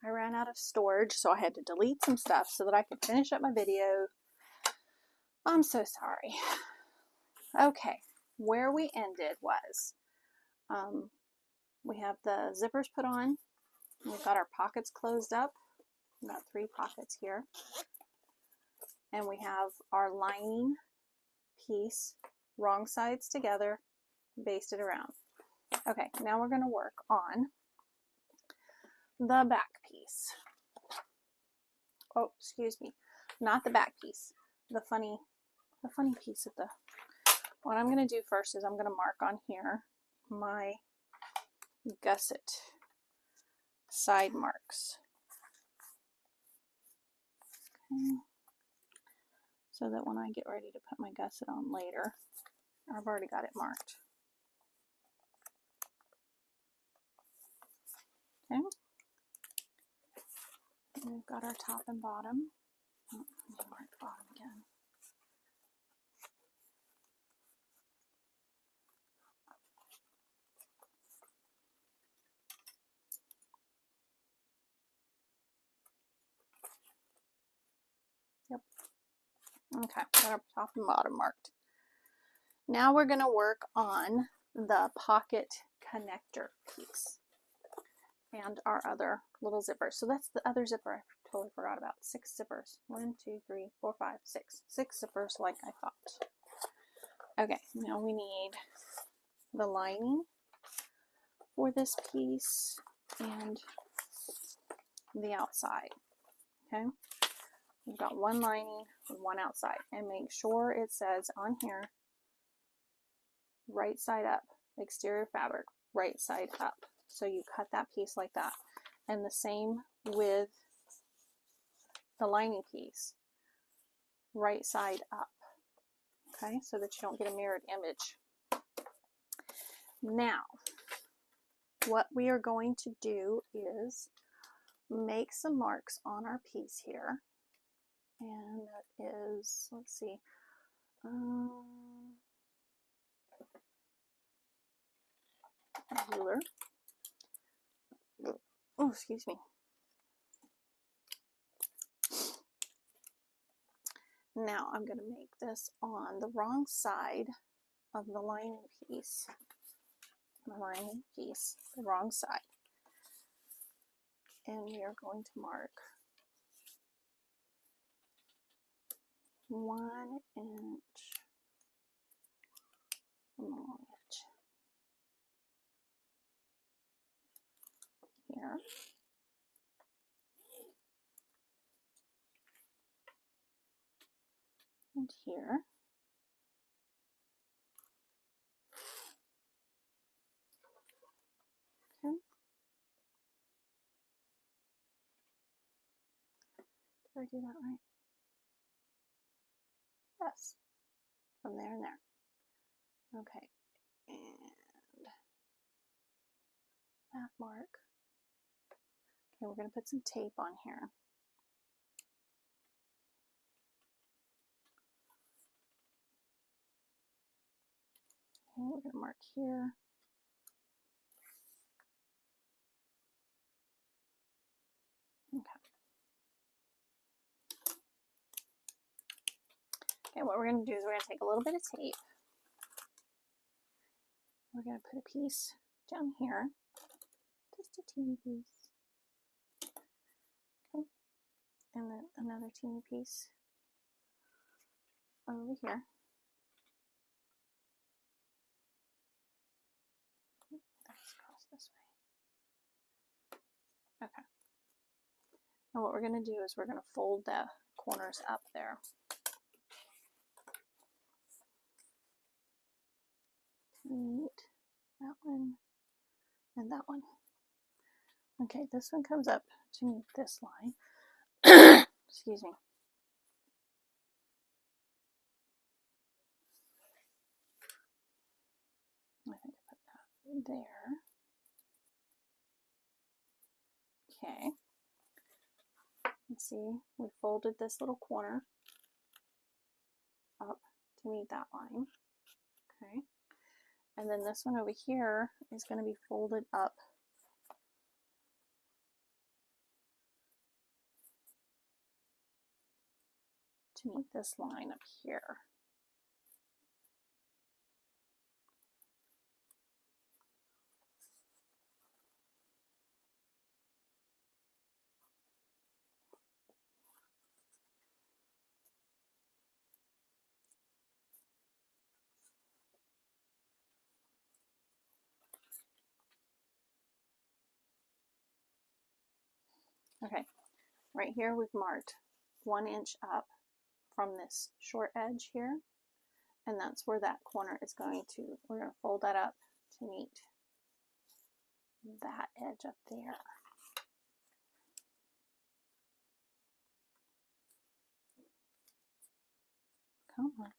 I ran out of storage, so I had to delete some stuff so that I could finish up my video. I'm so sorry. Okay, where we ended was we have the zippers put on. We've got our pockets closed up. We've got 3 pockets here. And we have our lining piece, wrong sides together, basted around. Okay, now we're going to work on the back piece. Oh, excuse me, not the back piece, the funny piece of the, what I'm going to do first is I'm going to mark on here my gusset side marks. Okay. So that when I get ready to put my gusset on later, I've already got it marked. Okay. And we've got our top and bottom. Oh, let me mark bottom again. Yep. Okay, got our top and bottom marked. Now we're going to work on the pocket connector piece and our other little zippers. So that's the other zipper I totally forgot about. 6 zippers. 1, 2, 3, 4, 5, 6. 6 zippers like I thought. Okay, now we need the lining for this piece and the outside. Okay, we've got 1 lining and 1 outside, and make sure it says on here right side up, exterior fabric, right side up. So you cut that piece like that, and the same with the lining piece, right side up. Okay, so that you don't get a mirrored image. Now, what we are going to do is make some marks on our piece here, and that is, let's see, ruler. Oh, excuse me. Now I'm going to make this on the wrong side of the lining piece. The lining piece, the wrong side. And we are going to mark 1 inch from the long edge. Here. And here. Okay. Did I do that right? Yes. From there and there. Okay. And that mark. Okay, we're going to put some tape on here. Okay, we're going to mark here. Okay. Okay, what we're going to do is we're going to take a little bit of tape. We're going to put a piece down here. Just a teeny piece. Okay. And then another teeny piece over here. That's across this way. Okay. And what we're going to do is we're going to fold the corners up there. Meet that one and that one. Okay, this one comes up to meet this line. Excuse me. I think I put that there. Okay. Let's see, we folded this little corner up to meet that line. Okay. And then this one over here is going to be folded up to meet this line up here. Okay, right here we've marked 1 inch up from this short edge here, and that's where that corner is going to, we're going to fold that up to meet that edge up there. Come on.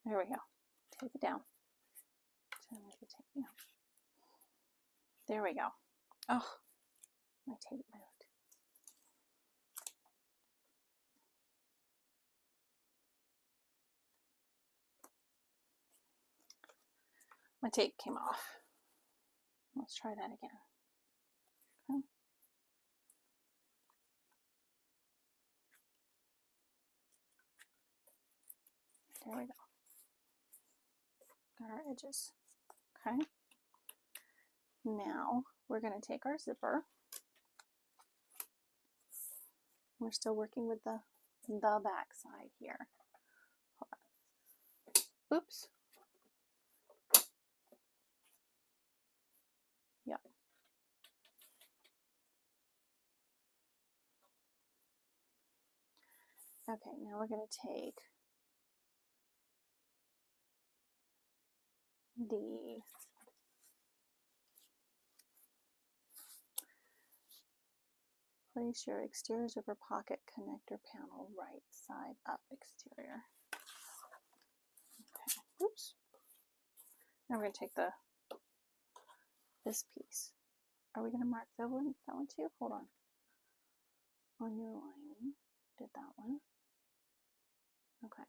There we go. Tape it down. There we go. Oh, my tape moved. My tape came off. Let's try that again. Okay. There we go. Got our edges. Okay. Now we're going to take our zipper. We're still working with the back side here. Hold on. Oops. Yep. Okay, now we're going to take the place your exterior zipper pocket connector panel right side up exterior. Okay. Oops. Now we're going to take this piece. Are we going to mark that one too? Hold on. On your lining, did that one. Okay.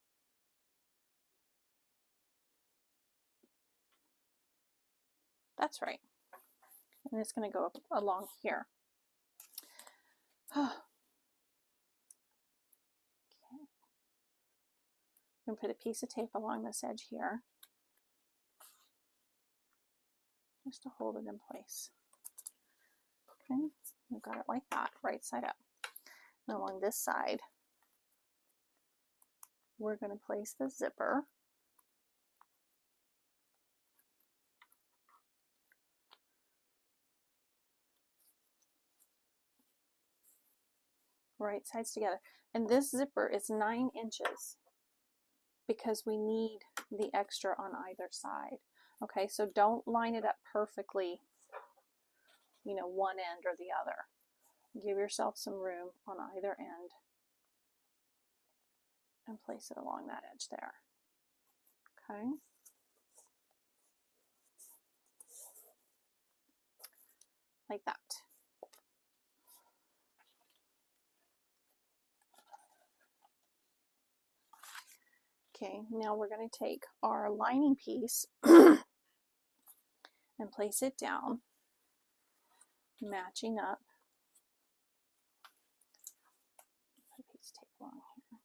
That's right. And it's going to go along here. Okay. I'm going to put a piece of tape along this edge here, just to hold it in place. Okay, we've got it like that, right side up. And along this side, we're going to place the zipper. Right sides together. And this zipper is 9 inches because we need the extra on either side. Okay, so don't line it up perfectly, you know, one end or the other. Give yourself some room on either end and place it along that edge there. Okay. Like that. Okay, now we're going to take our lining piece and place it down, matching up. Put a piece of tape along here.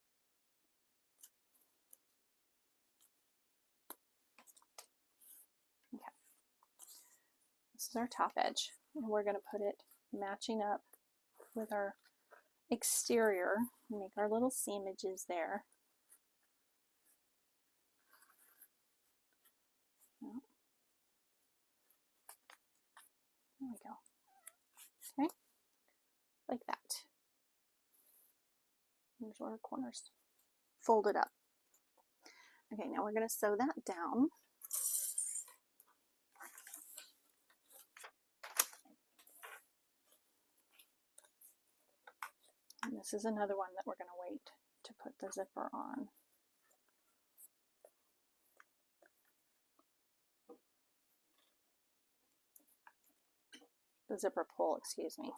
Okay, this is our top edge, and we're going to put it matching up with our exterior. Make our little seam edges there. There we go. Okay, like that. There's where our corners folded up. Okay, now we're going to sew that down. And this is another one that we're going to wait to put the zipper on. The zipper pull, excuse me.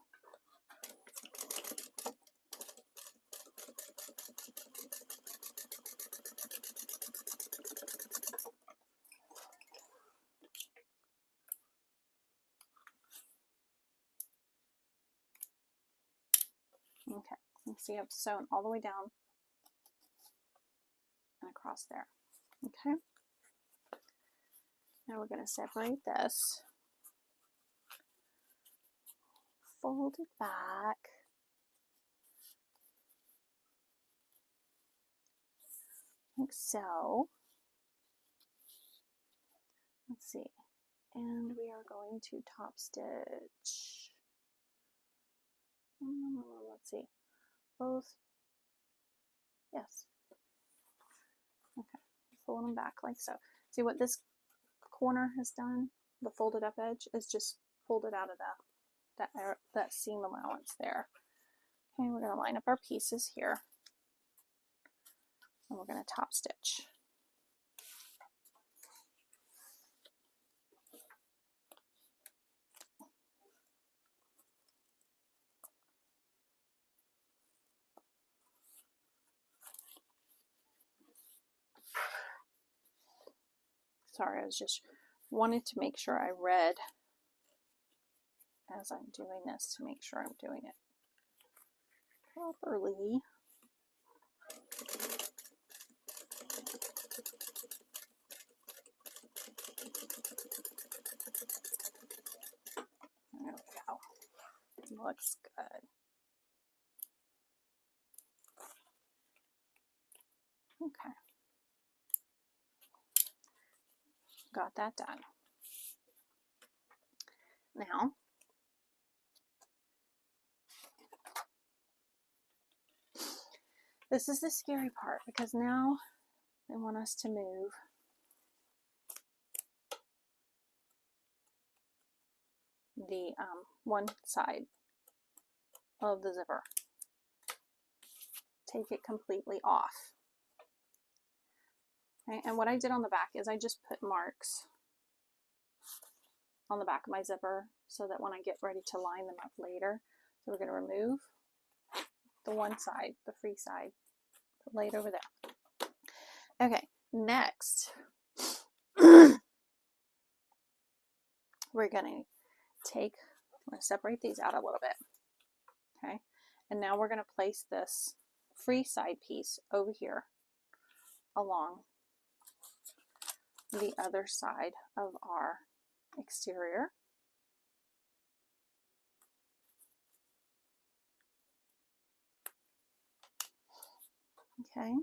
Okay, you see I've sewn all the way down across there. Okay. Now we're going to separate this, fold it back, like so. Let's see, and we are going to top stitch. Let's see, both. Yes. Okay, fold them back like so. See what this corner has done? The folded up edge is just pulled it out of that seam allowance there. Okay, we're going to line up our pieces here, and we're going to top stitch. Sorry, I was just wanted to make sure I read as I'm doing this to make sure I'm doing it properly. There we go. Looks good. Okay. Got that done. Now, this is the scary part because now they want us to move the one side of the zipper. Take it completely off. Okay, and what I did on the back is I just put marks on the back of my zipper so that when I get ready to line them up later, so we're going to remove the one side, the free side, lay it over there. Okay, next we're going to separate these out a little bit. Okay, and now we're going to place this free side piece over here along the other side of our exterior. Okay.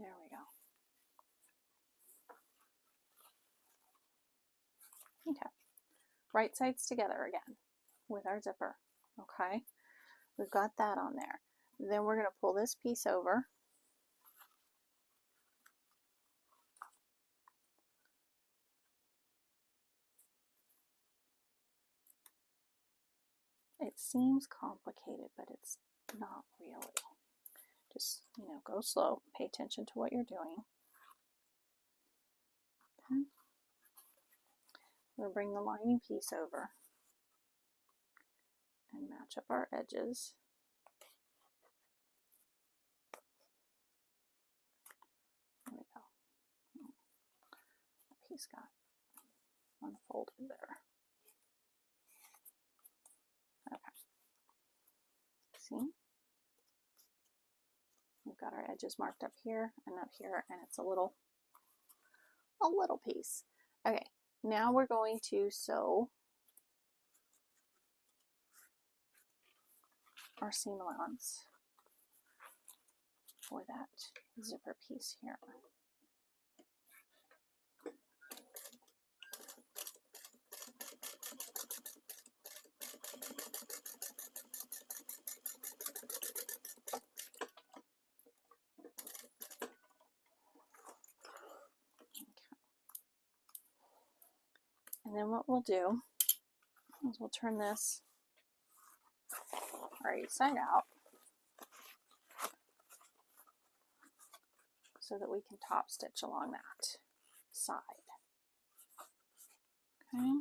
There we go. Okay. Right sides together again with our zipper. Okay. We've got that on there. Then we're going to pull this piece over. It seems complicated, but it's not really. Just, go slow. Pay attention to what you're doing. Okay. We'll bring the lining piece over and match up our edges. There we go. The piece got unfolded there. Okay. See? We've got our edges marked up here, and it's a little piece. Okay, now we're going to sew our seam allowance for that zipper piece here. And then what we'll do is we'll turn this right side out so that we can top stitch along that side. Okay.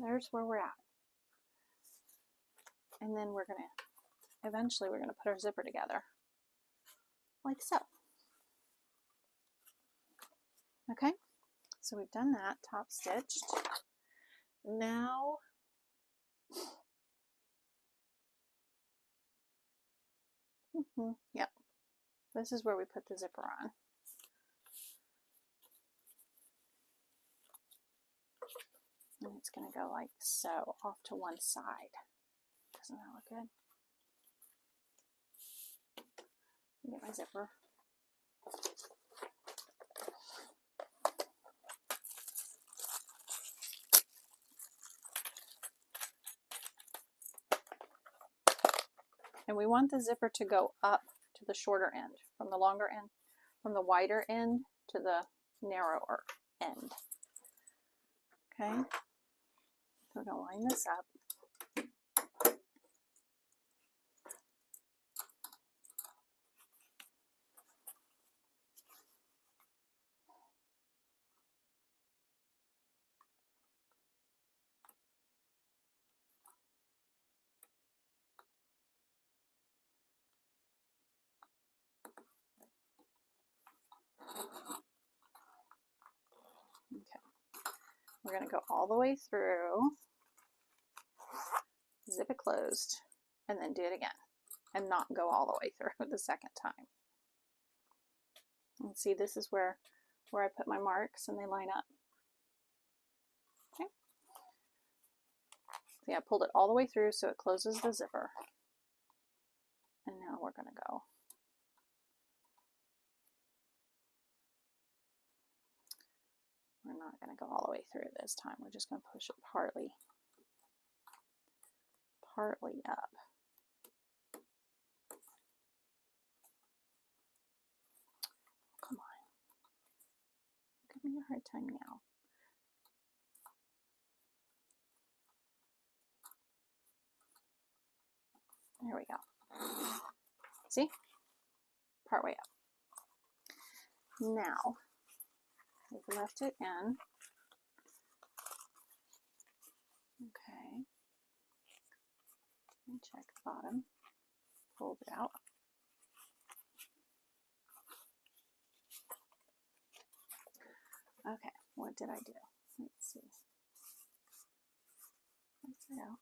there's where we're at. And then eventually we're gonna put our zipper together, like so. Okay, so we've done that, top stitched. Now, yep, this is where we put the zipper on. And it's going to go like so, off to one side. Doesn't that look good? Get my zipper. And we want the zipper to go up to the shorter end, from the longer end, from the wider end to the narrower end. Okay, so we're going to line this up. Okay, we're going to go all the way through, zip it closed, and then do it again, and not go all the way through the second time. And see, this is where I put my marks and they line up. Okay. See, I pulled it all the way through so it closes the zipper. And now we're going to go. We're not going to go all the way through this time. We're just going to push it partly up. Come on. Give me a hard time now. There we go. See? Part way up. Now, we've left it in. Okay. Let me check the bottom. Fold it out. Okay, what did I do? Let's see. Let's it out.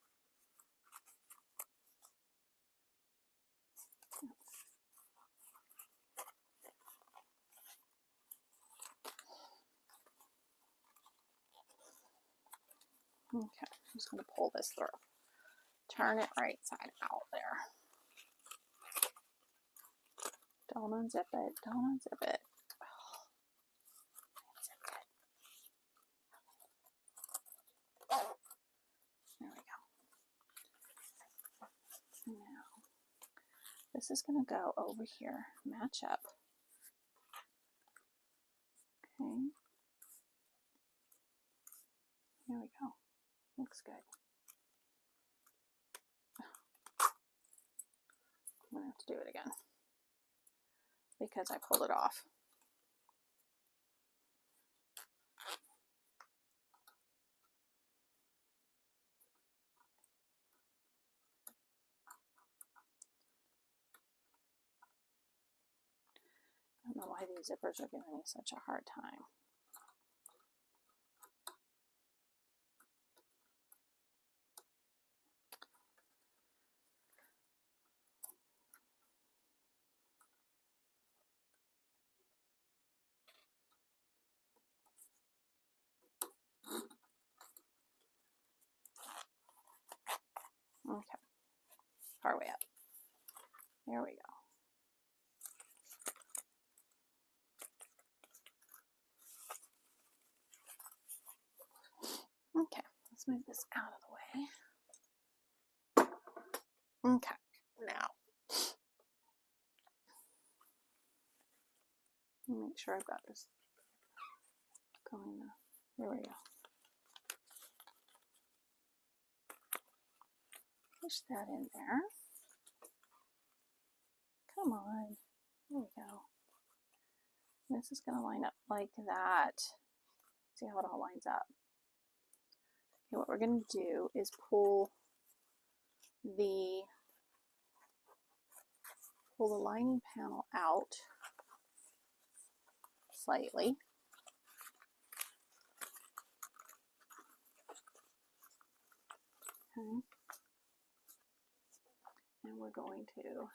Okay, I'm just going to pull this through. Turn it right side out there. Don't unzip it. Don't unzip it. Oh, unzip it. There we go. Now, this is going to go over here. Match up. Okay. There we go. Looks good. I'm going to have to do it again because I pulled it off. I don't know why these zippers are giving me such a hard time. Okay, part way up. There we go. Okay, let's move this out of the way. Okay, now, make sure I've got this going. There we go. Push that in there. Come on. There we go. This is going to line up like that. See how it all lines up. what we're going to do is pull the lining panel out slightly. Okay. And we're going to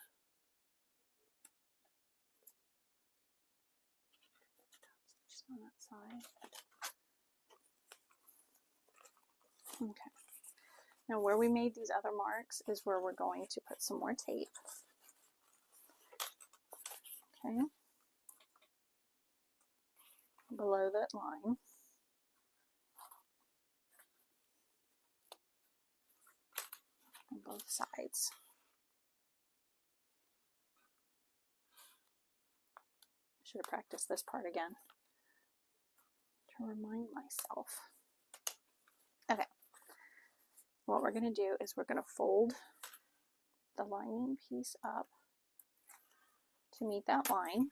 just on that side. Okay. Now where we made these other marks is where we're going to put some more tape. Okay. Below that line. On both sides. Should have practiced this part again to remind myself. Okay. What we're going to do is we're going to fold the lining piece up to meet that line.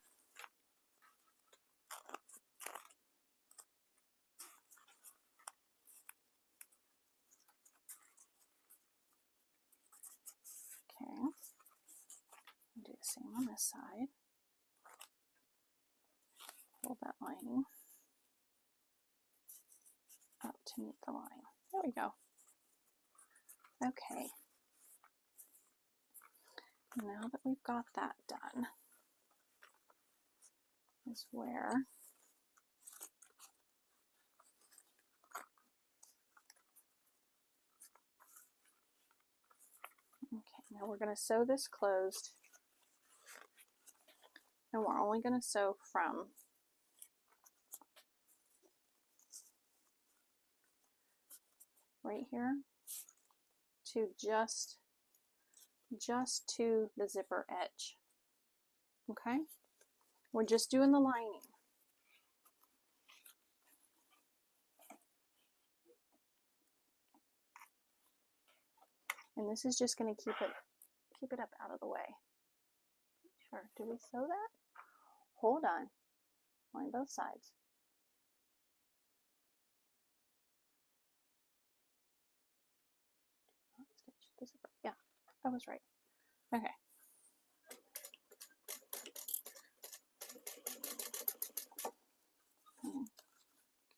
Okay. Do the same on this side. Fold that lining up to meet the line. There we go. Okay. Now that we've got that done, is where now we're going to sew this closed, and we're only going to sew from right here to just to the zipper edge. Okay? We're just doing the lining. And this is just going to keep it up out of the way. Sure. Do we sew that? Hold on. Line both sides. Stitch the zipper. Yeah, I was right. Okay.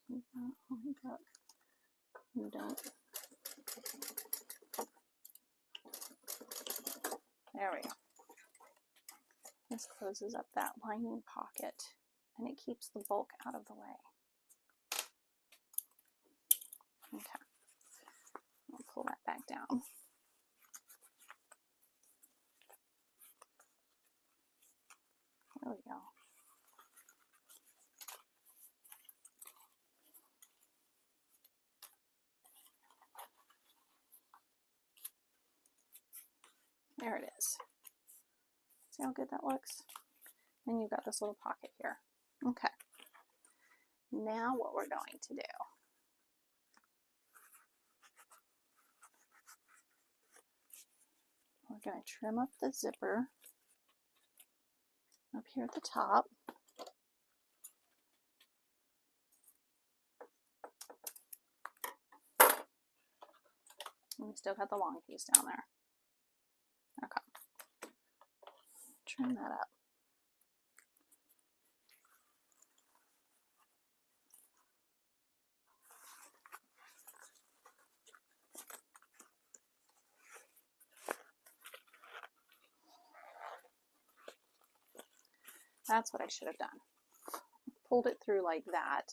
Keep that lined up. You don't. There we go. This closes up that lining pocket and it keeps the bulk out of the way. Okay. I'll pull that back down. There we go. There it is. See how good that looks? And you've got this little pocket here. Okay. Now what we're going to do we're going to trim up the zipper up here at the top. And we still got the long piece down there. Okay. Trim that up. That's what I should have done. Pulled it through like that.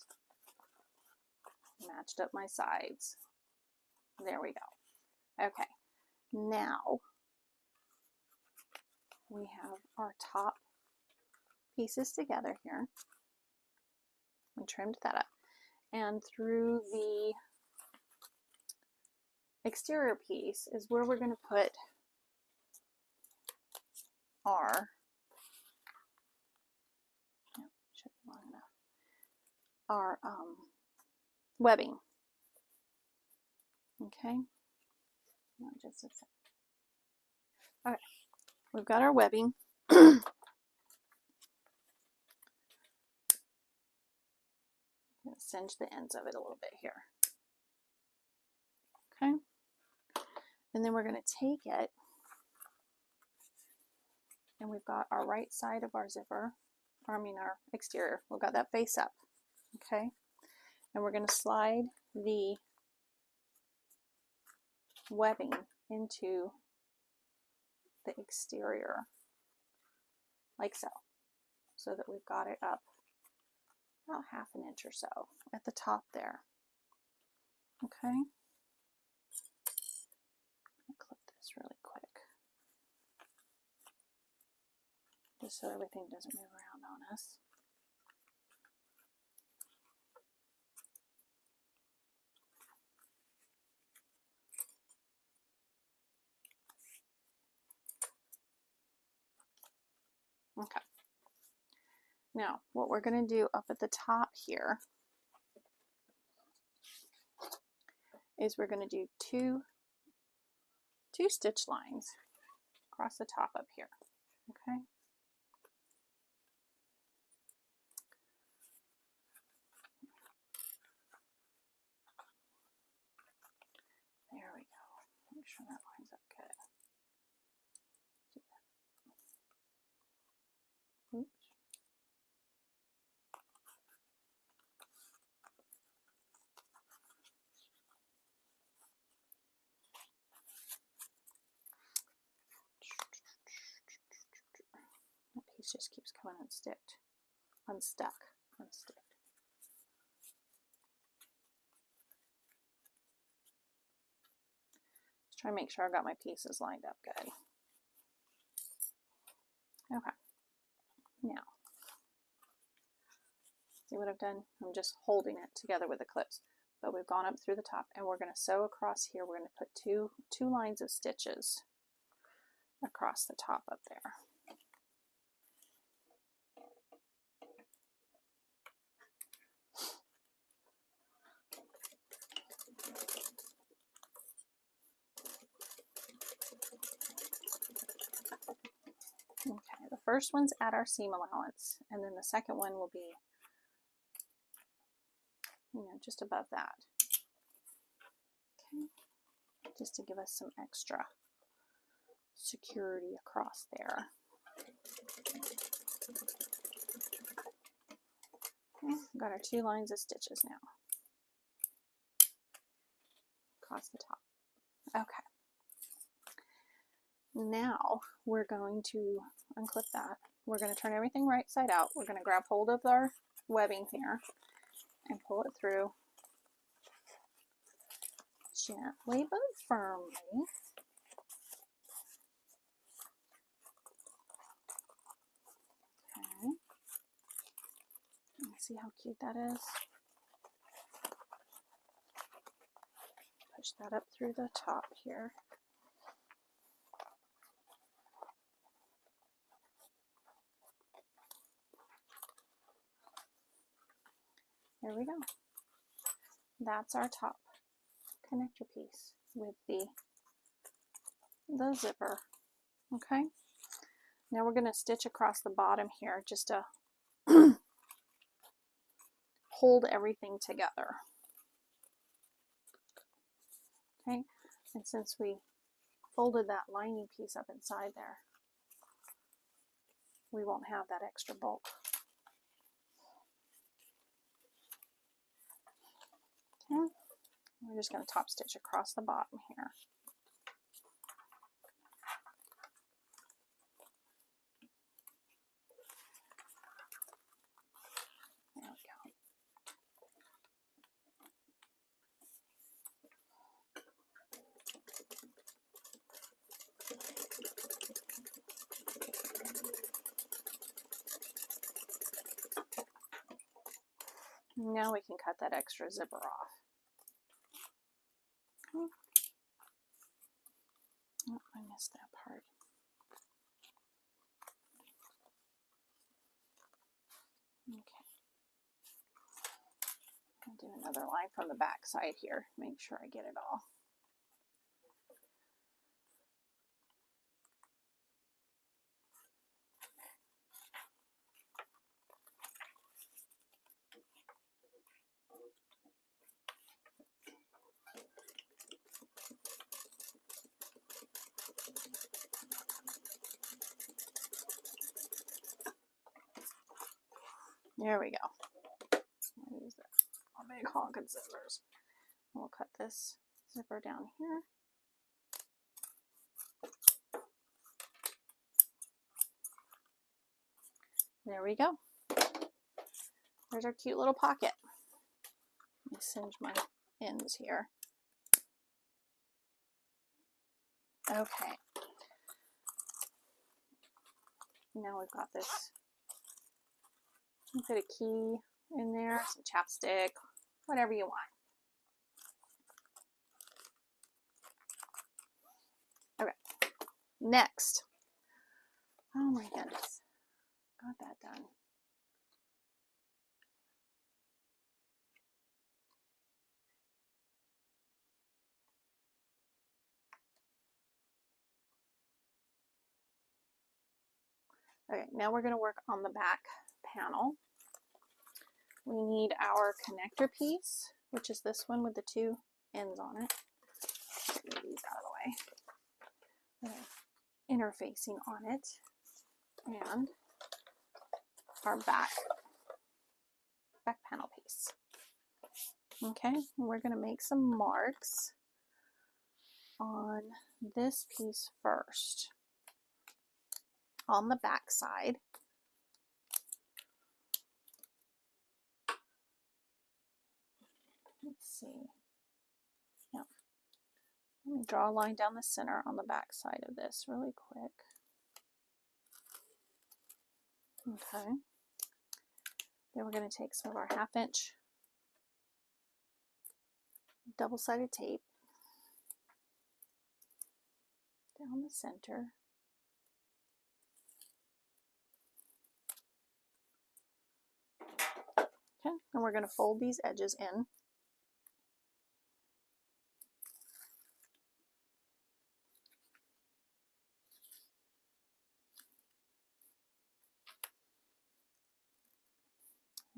Matched up my sides. There we go. Okay. Now we have our top pieces together here. We trimmed that up. And through the exterior piece is where we're going to put our should be long enough. Our webbing. Okay. Not just a second. All right. We've got our webbing. Singe the ends of it a little bit here. And then we're going to take it, and we've got our right side of our zipper, our exterior, we've got that face up, okay? And we're going to slide the webbing into the exterior like so, so that we've got it up about 1/2 inch or so at the top there, okay? I'll clip this really quick, just so everything doesn't move around on us. Okay. Now, what we're going to do up at the top here is we're going to do two stitch lines across the top up here, okay? There we go. Make sure that lines up good. Oops. That piece just keeps coming unstuck. Let's try and make sure I got my pieces lined up good. Okay. Now, see what I've done? I'm just holding it together with the clips, but we've gone up through the top, and we're going to sew across here. We're going to put two lines of stitches across the top up there. Okay, the first one's at our seam allowance, and then the second one will be, just above that. Okay, just to give us some extra security across there. Okay, we've got our 2 lines of stitches now across the top. Okay. Now we're going to unclip that. We're going to turn everything right side out. We're going to grab hold of our webbing here and pull it through gently but firmly. Okay. See how cute that is? Push that up through the top here. There we go. That's our top connector piece with the zipper. Okay. Now we're going to stitch across the bottom here just to hold everything together. Okay. And since we folded that lining piece up inside there, we won't have that extra bulk. Okay. We're just going to top stitch across the bottom here. There we go. Now we can cut that extra zipper off. Okay. Oh, I missed that part. Okay. I'll do another line from the back side here, make sure I get it all. There we go. I'll use a big honk of zippers. We'll cut this zipper down here. There we go. There's our cute little pocket. Let me singe my ends here. Okay. Now we've got this. You put a key in there, some chapstick, whatever you want. Okay. Next. Oh my goodness. Got that done. Okay, now we're going to work on the back panel. We need our connector piece, which is this one with the two ends on it. Get these out of the way. Interfacing on it, and our back panel piece. Okay, and we're going to make some marks on this piece first. On the back side. Let's see. Now, let me draw a line down the center on the back side of this really quick. Okay. Then we're going to take some of our 1/2 inch double-sided tape down the center. Okay, and we're going to fold these edges in.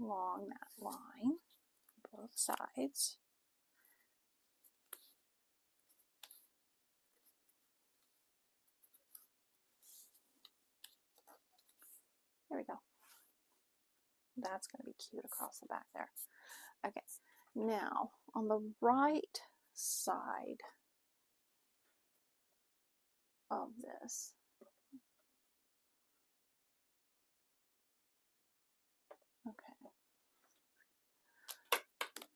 Along that line, both sides. There we go. That's going to be cute across the back there. Okay, now on the right side of this,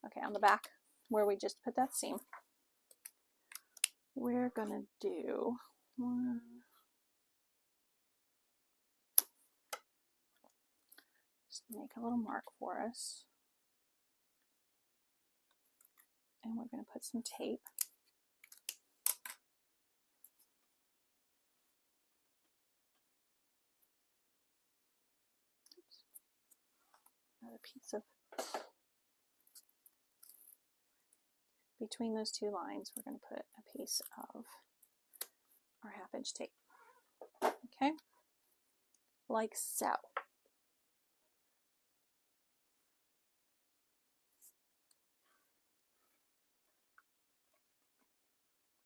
okay, on the back where we just put that seam, we're going to do one. Just make a little mark for us. And we're going to put some tape. Oops. Another piece of, between those two lines, we're going to put a piece of our 1/2 inch tape. Okay, like so.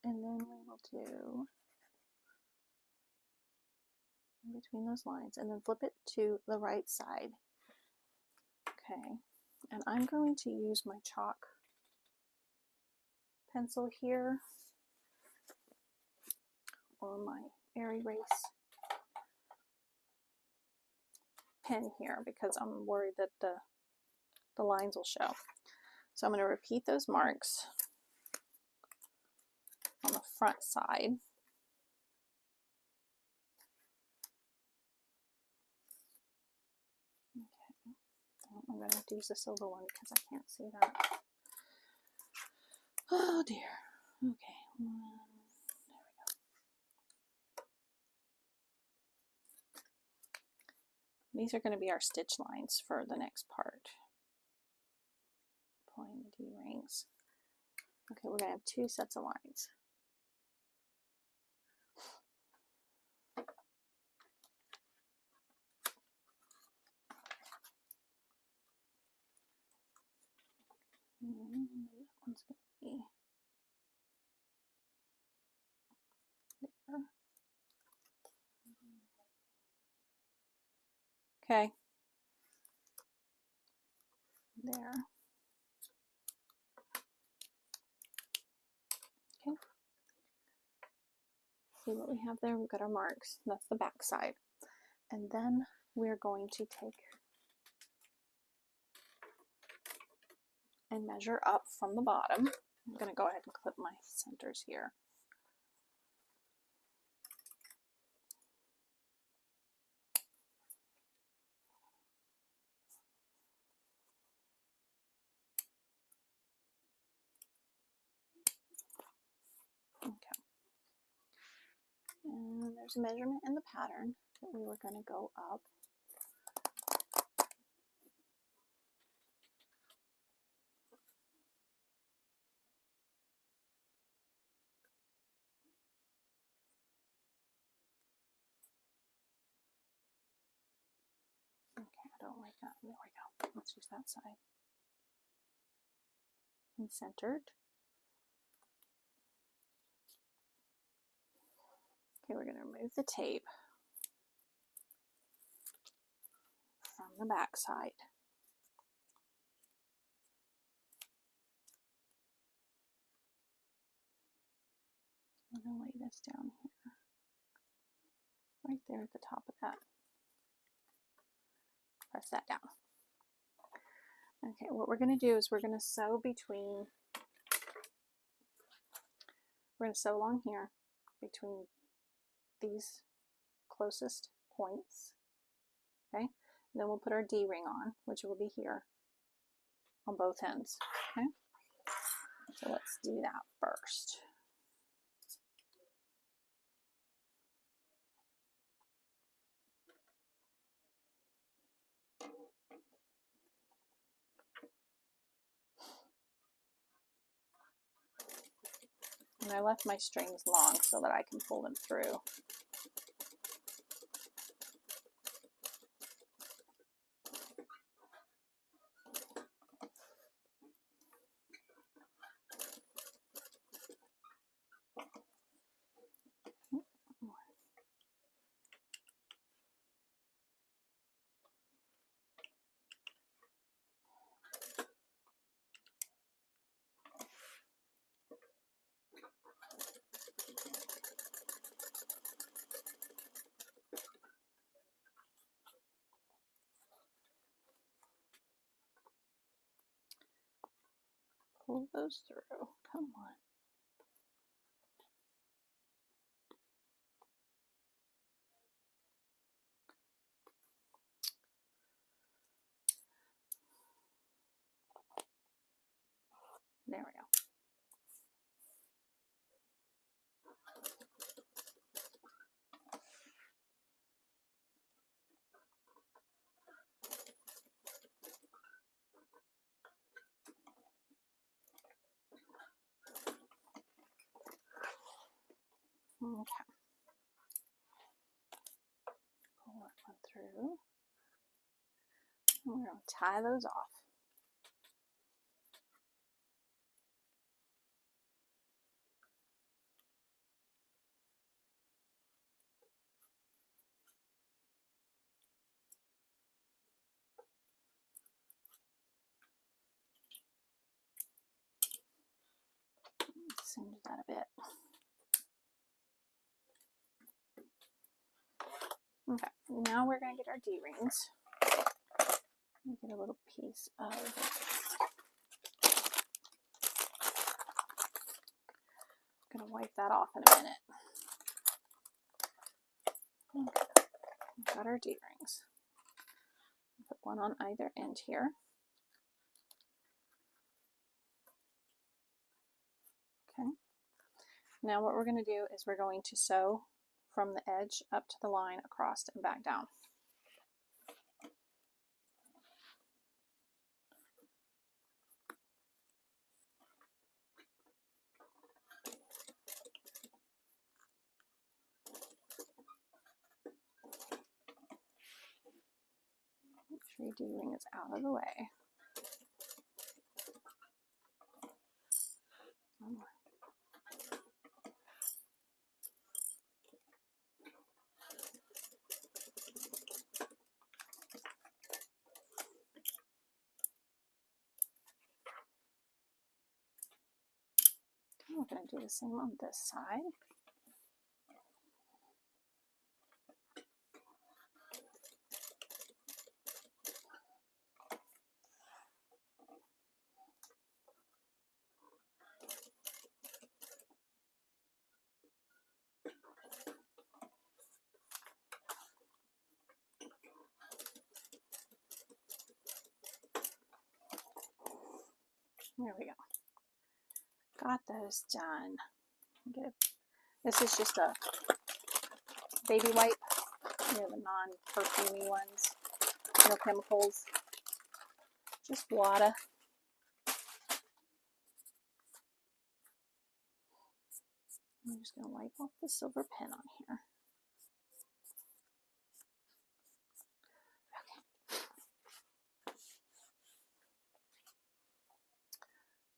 And then we will do in between those lines and then flip it to the right side. Okay, and I'm going to use my chalk pencil here or my air erase pen here because I'm worried that the lines will show. So I'm going to repeat those marks on the front side. Okay. I'm going to use this silver one because I can't see that. Oh dear. Okay. There we go. These are going to be our stitch lines for the next part. Pulling the D-rings. Okay, we're going to have 2 sets of lines. And that one's going to be there. Okay. See what we have there? We've got our marks. That's the back side. And then we're going to take and measure up from the bottom. I'm going to go ahead and clip my centers here. Okay. And there's a measurement in the pattern that we were going to go up. Okay, I don't like that. There we go. Let's use that side. And centered. Okay, we're going to remove the tape from the back side. I'm going to lay this down here, right there at the top of that. Press that down. Okay, what we're going to do is we're going to sew between, we're going to sew along here between these closest points. Okay, and then we'll put our D-ring on, which will be here on both ends. Okay, so let's do that first. And I left my strings long so that I can pull them through. Pull those through. Come on. There we go. Okay. Pull that one through. And we're going to tie those off. Singe that a bit. Okay, now we're going to get our D-rings. Get a little piece of I'm going to wipe that off in a minute. Okay, we've got our D-rings. Put one on either end here. Okay. Now what we're going to do is we're going to sew from the edge up to the line, across and back down. Make sure your D-ring is out of the way. One more. We're going to do the same on this side. got those done. This is just a baby wipe. You know, the non-perfumey ones. No chemicals. Just water. I'm just going to wipe off the silver pen on here. Okay.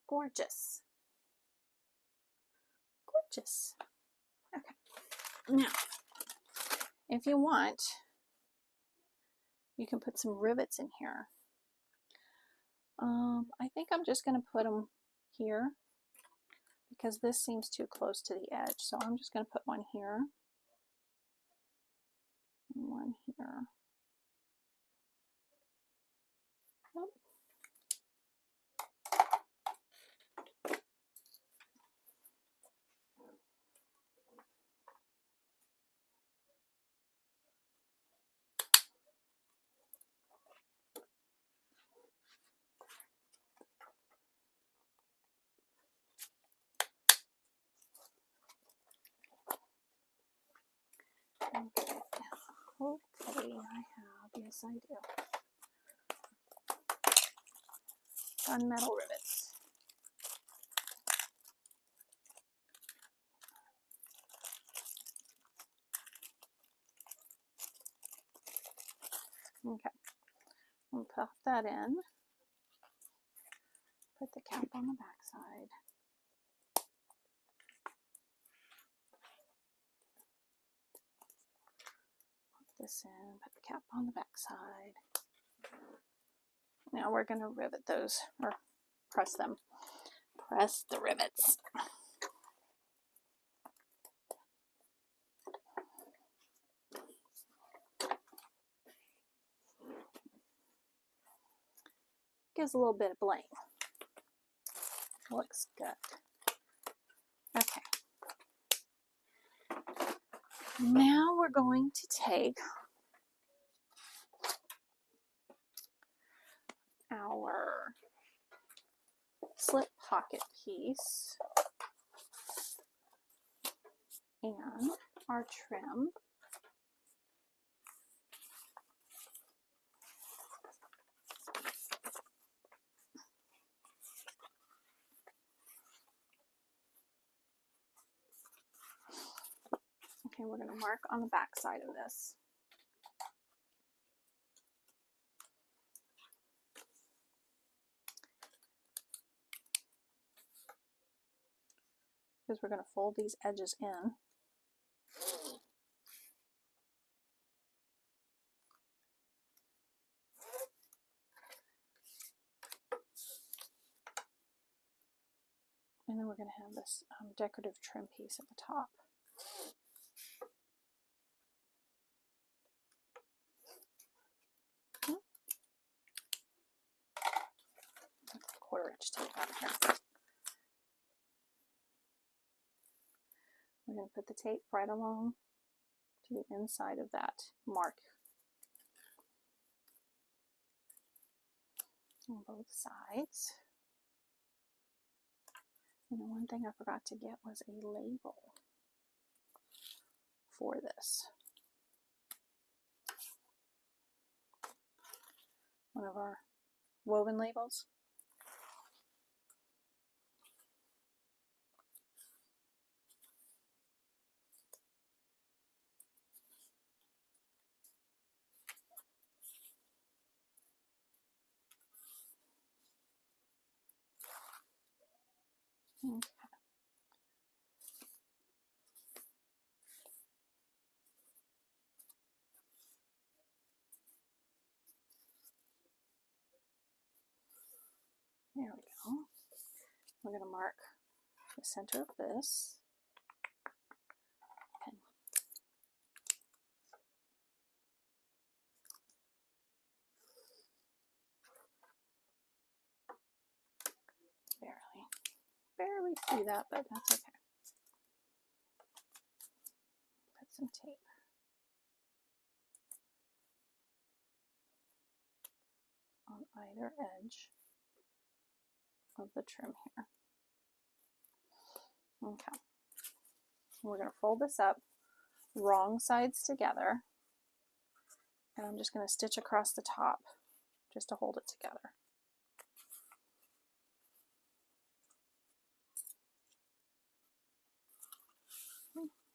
Gorgeous. Gorgeous. Okay. Now, if you want, you can put some rivets in here. I think I'm just going to put them here because this seems too close to the edge. So I'm just going to put one here and one here. Yep. Okay. Hopefully I have, yes I do, gunmetal rivets. Okay, we'll pop that in, put the cap on the back side. Put this in, put the cap on the back side. Now we're going to rivet those, or press them. Press the rivets. Gives a little bit of bling. Looks good. Okay. Now we're going to take our slip pocket piece and our trim. Okay, we're going to mark on the back side of this. Because we're going to fold these edges in. And then we're going to have this decorative trim piece at the top. Quarter-inch tape out here. We're going to put the tape right along to the inside of that mark on both sides. And the one thing I forgot to get was a label for this. One of our woven labels. Okay. There we go. We're going to mark the center of this. Pen. Barely see that, but that's okay. Put some tape. On either edge of the trim here. Okay. We're going to fold this up, wrong sides together, and I'm just going to stitch across the top just to hold it together.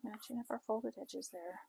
Matching up our folded edges there.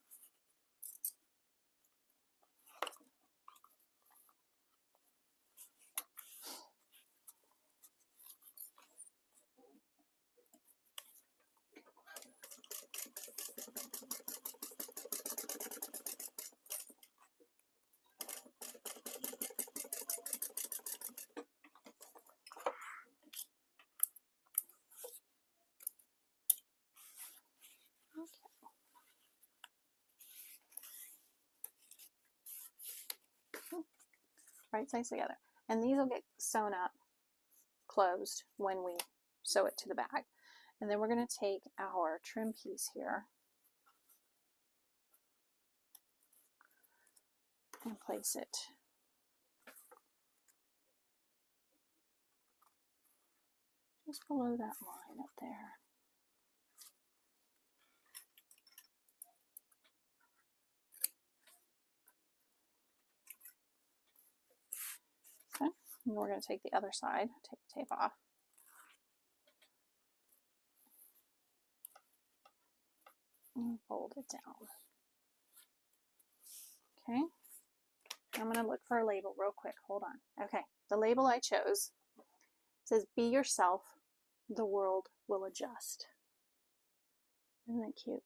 Right sides together. And these will get sewn up, closed, when we sew it to the bag. And then we're going to take our trim piece here and place it just below that line up there. Okay, and we're going to take the other side, take the tape off. And fold it down. Okay, I'm going to look for a label real quick. Hold on. Okay, the label I chose says, "Be yourself, the world will adjust." Isn't that cute?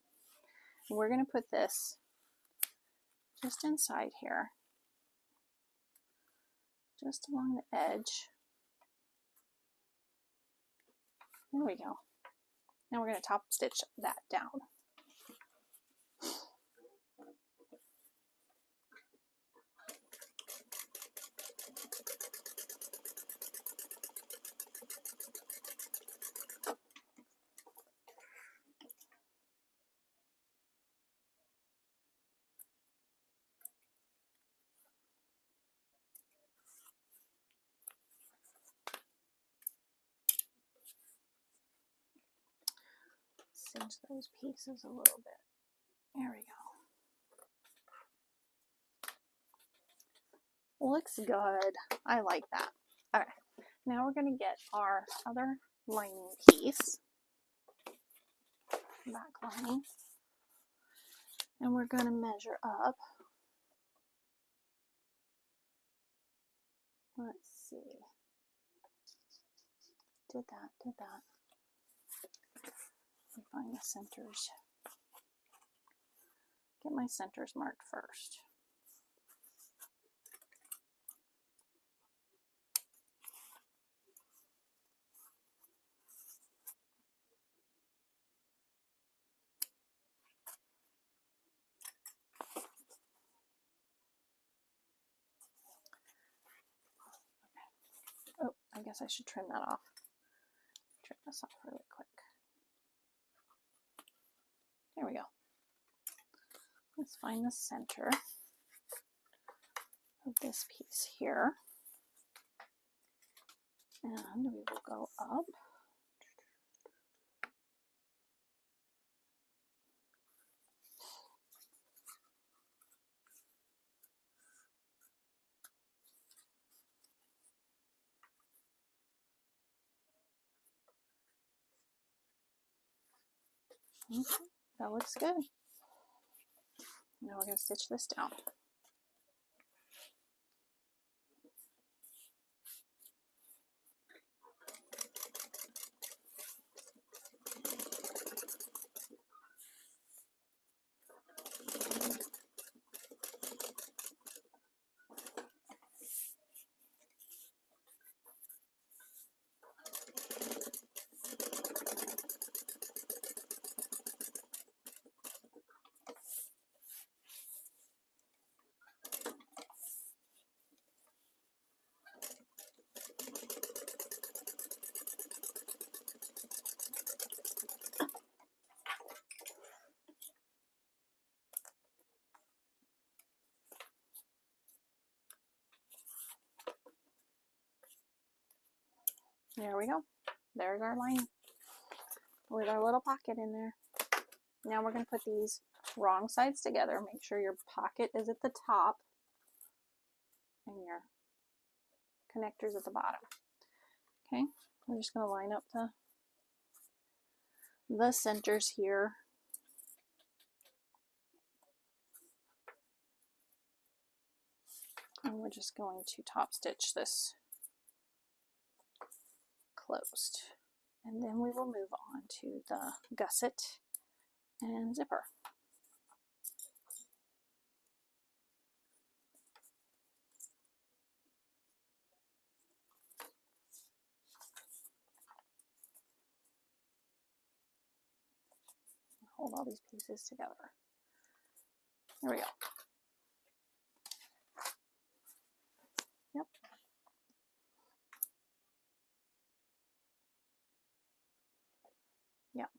And we're going to put this just inside here, just along the edge. There we go. Now we're going to top stitch that down. Cinch those pieces a little bit. There we go. Looks good. I like that. All right, now we're going to get our other lining piece, back lining, and we're going to measure up. Let's see. Did that. Let me find the centers. Get my centers marked first. Oh, I guess I should trim that off. Trim this off really quick. There we go. Let's find the center of this piece here. And we will go up. Okay, that looks good. Now we're going to stitch this down. There we go. There's our line. with our little pocket in there. Now we're going to put these wrong sides together. Make sure your pocket is at the top and your connectors at the bottom. Okay, we're just going to line up the centers here. And we're just going to top stitch this closed. And then we will move on to the gusset and zipper. Hold all these pieces together. There we go. Yep. Yep.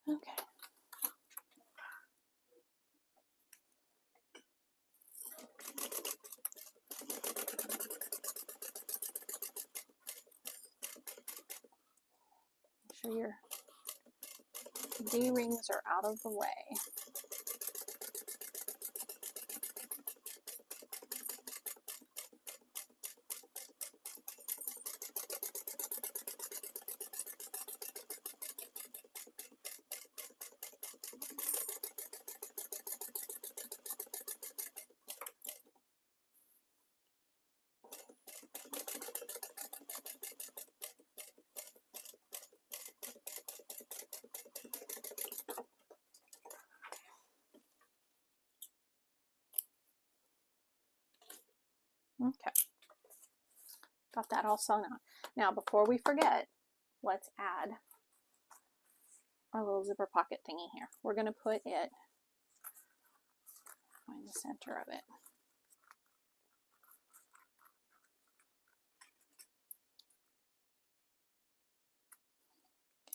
Okay. Make sure your D-rings are out of the way. Okay, got that all sewn on. Now before we forget, let's add our little zipper pocket thingy here. We're going to put it, find the center of it.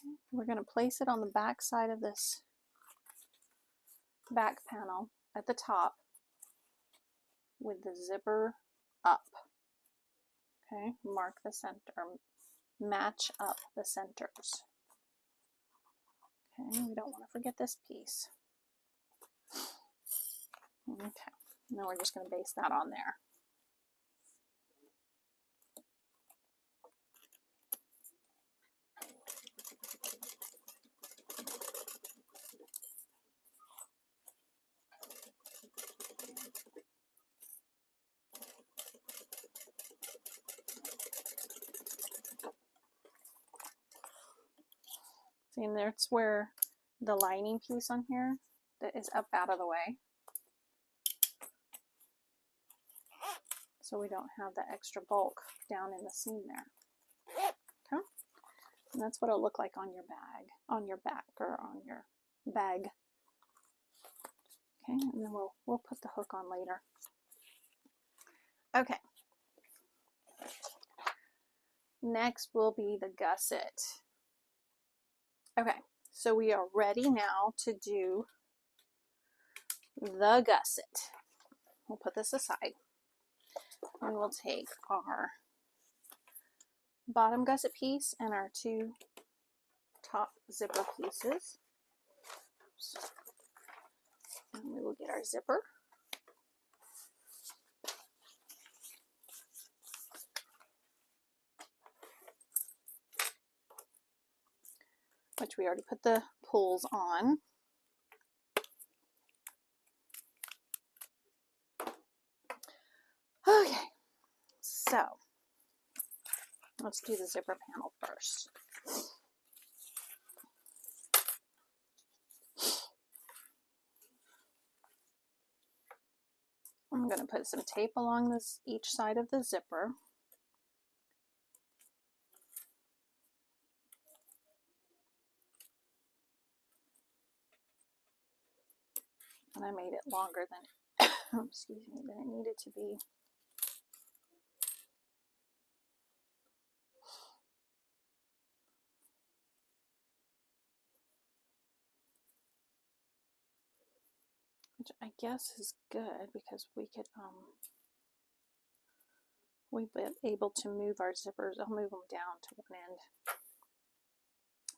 Okay. We're going to place it on the back side of this back panel at the top with the zipper up. Okay, mark the center, match up the centers. Okay, we don't want to forget this piece. Okay, now we're just going to base that on there. See, and that's where the lining piece on here that is up out of the way. So we don't have the extra bulk down in the seam there. Okay? And that's what it'll look like on your bag, on your back, or on your bag. Okay, and then we'll put the hook on later. Okay. Next will be the gusset. Okay, so we are ready now to do the gusset. We'll put this aside. And we'll take our bottom gusset piece and our two top zipper pieces. Oops. And we will get our zipper. Which we already put the pulls on. Okay, so let's do the zipper panel first. I'm going to put some tape along each side of the zipper. And I made it longer than, excuse me, than it needed to be. Which I guess is good because we could, we've been able to move our zippers. I'll move them down to one end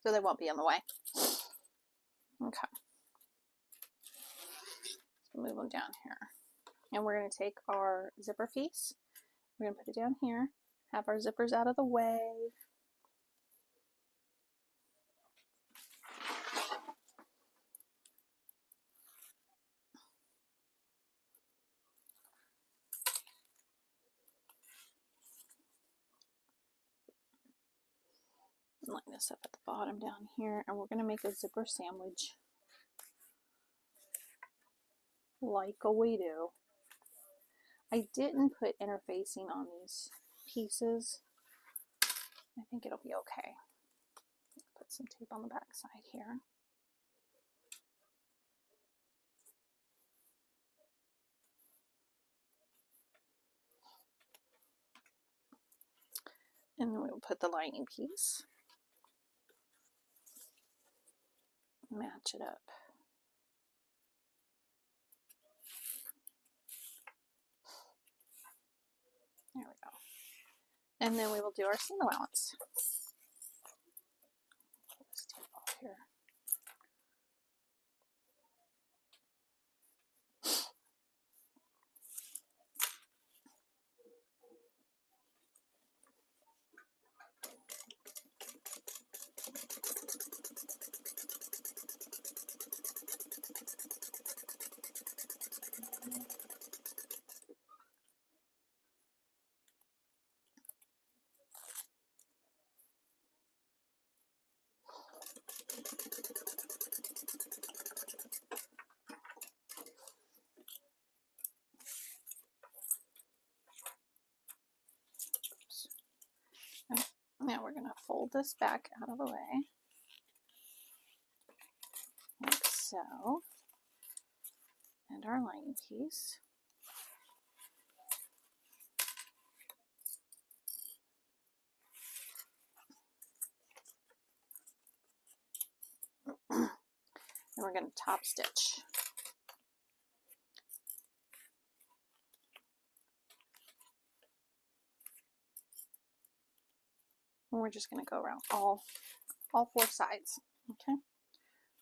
so they won't be in the way. Okay. Move them down here. And we're going to take our zipper piece. We're going to put it down here. Have our zippers out of the way. Line this up at the bottom down here, and we're going to make a zipper sandwich like we do. I didn't put interfacing on these pieces. I think it'll be okay. Put some tape on the back side here. And then we will put the lining piece. Match it up. There we go. And then we will do our seam allowance. Pull this tape off here. Now we're going to fold this back out of the way, like so, and our lining piece. And we're going to top stitch. And we're just going to go around all 4 sides. Okay,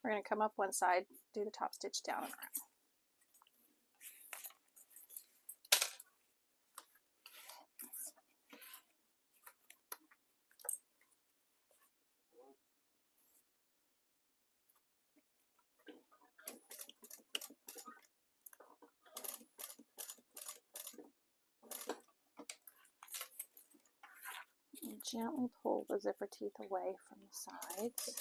we're going to come up one side, do the top stitch down and around. And gently pull the zipper teeth away from the sides.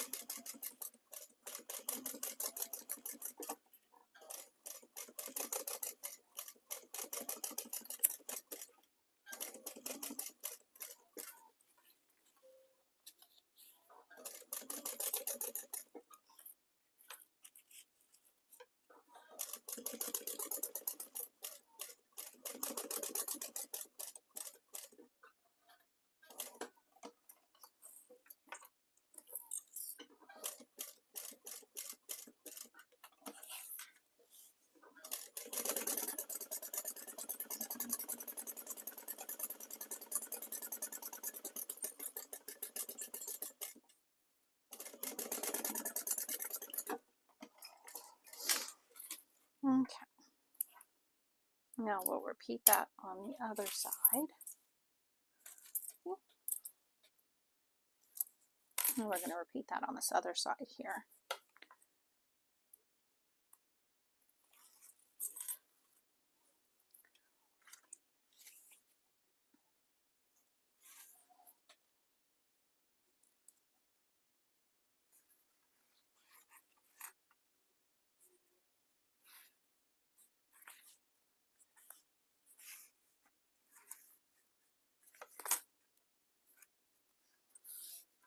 Okay. Now we'll repeat that on the other side. And we're going to repeat that on this other side here.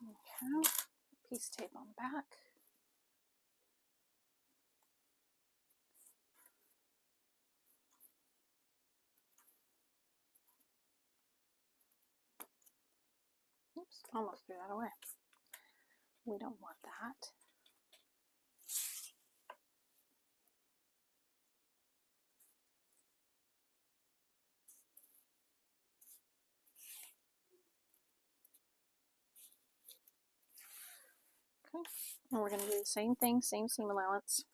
Okay, piece of tape on the back. Oops, almost threw that away. We don't want that. Okay, and we're going to do the same thing, same seam allowance.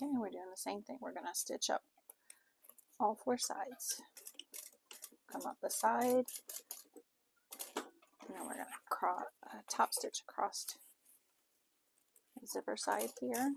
Okay, we're doing the same thing. We're going to stitch up all 4 sides. Come up the side, and then we're going to top stitch across the zipper side here.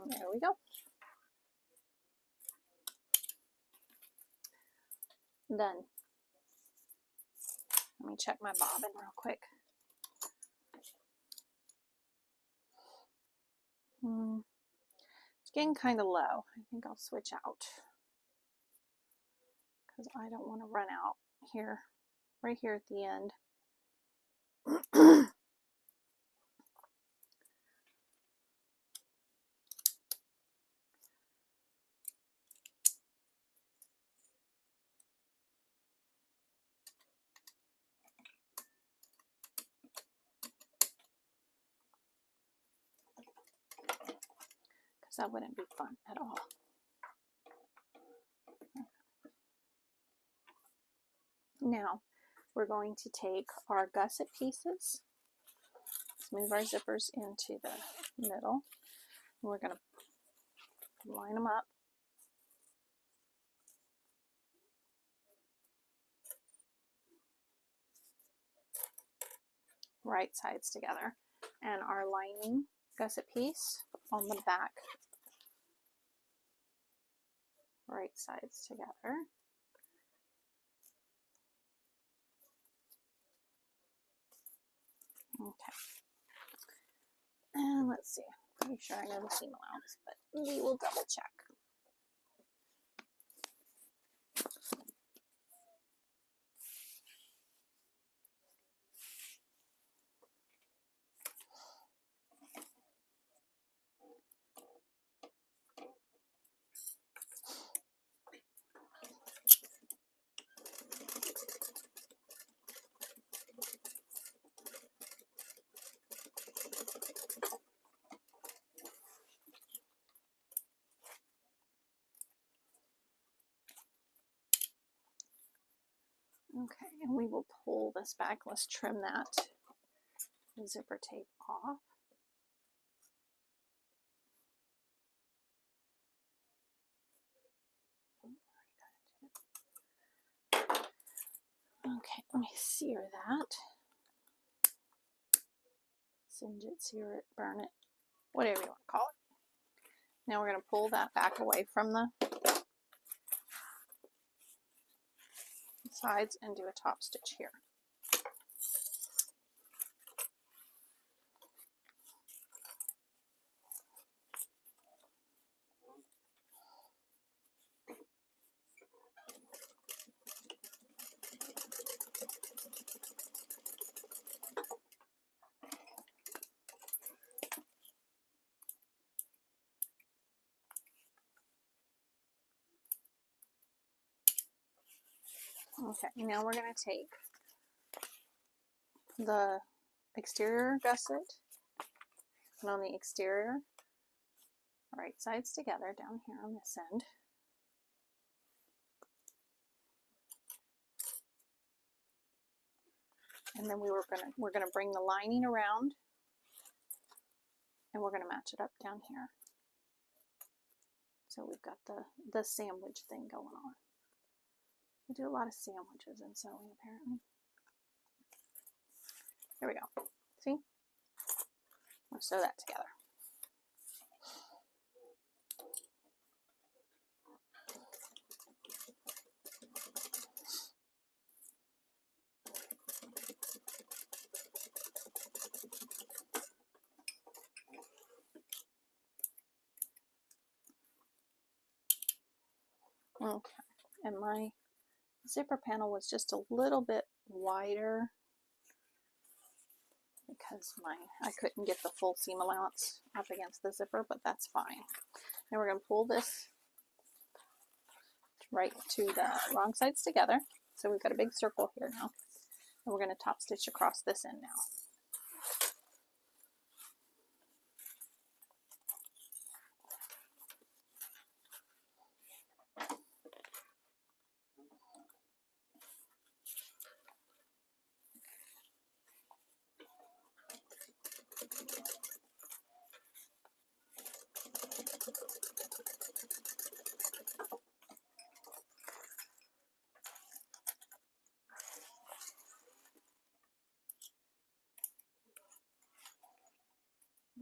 There we go. Done. Let me check my bobbin real quick. It's getting kind of low. I think I'll switch out because I don't want to run out here, right here at the end. That wouldn't be fun at all. Now we're going to take our gusset pieces, let's move our zippers into the middle, and we're going to line them up. Right sides together, and our lining gusset piece on the back. Right sides together. Okay. And let's see. Pretty sure I know the seam allowance, but we will double check. Okay, and we will pull this back. Let's trim that zipper tape off. Okay, let me sear that. Singe it, sear it, burn it, whatever you want to call it. Now we're going to pull that back away from the sides and do a top stitch here. Okay, now we're going to take the exterior gusset and on the exterior, right sides together down here on this end. And then we're gonna bring the lining around and we're gonna match it up down here. So we've got the sandwich thing going on. We do a lot of sandwiches in sewing apparently. There we go. See? We'll sew that together. Okay, and my zipper panel was just a little bit wider because I couldn't get the full seam allowance up against the zipper, but that's fine. Now we're going to pull this right to the wrong sides together. So we've got a big circle here now. And we're going to top stitch across this end now.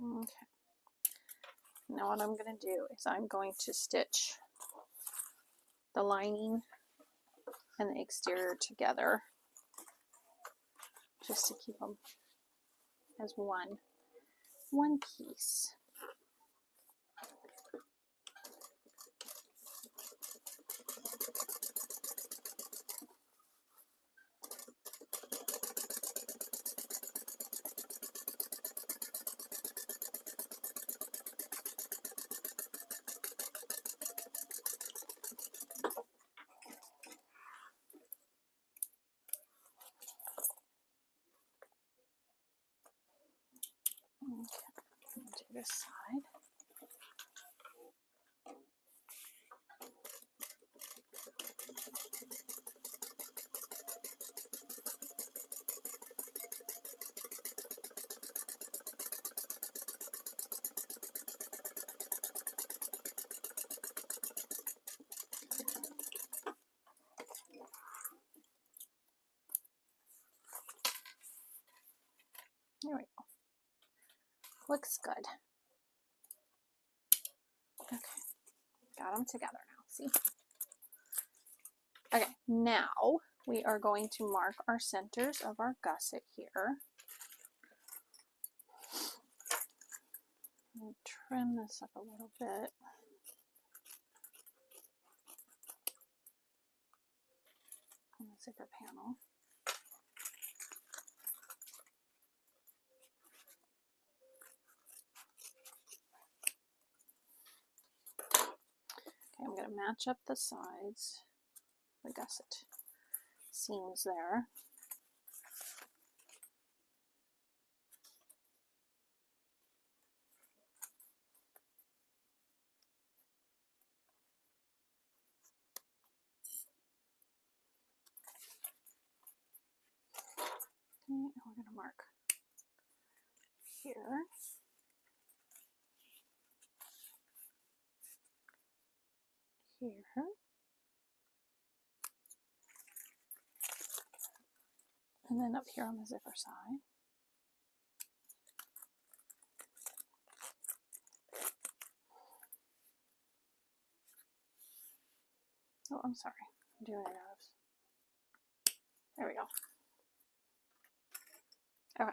Okay. Now what I'm going to do is I'm going to stitch the lining and the exterior together just to keep them as one piece. Okay, do this side. There we go. Looks good. Okay, got them together now, see? Okay, now we are going to mark our centers of our gusset here. I'll trim this up a little bit. On the zipper panel. Okay, I'm going to match up the sides, the gusset seams there. Okay, and we're going to mark here. Here. And then up here on the zipper side. Oh, I'm sorry. I'm doing it out of go. Okay.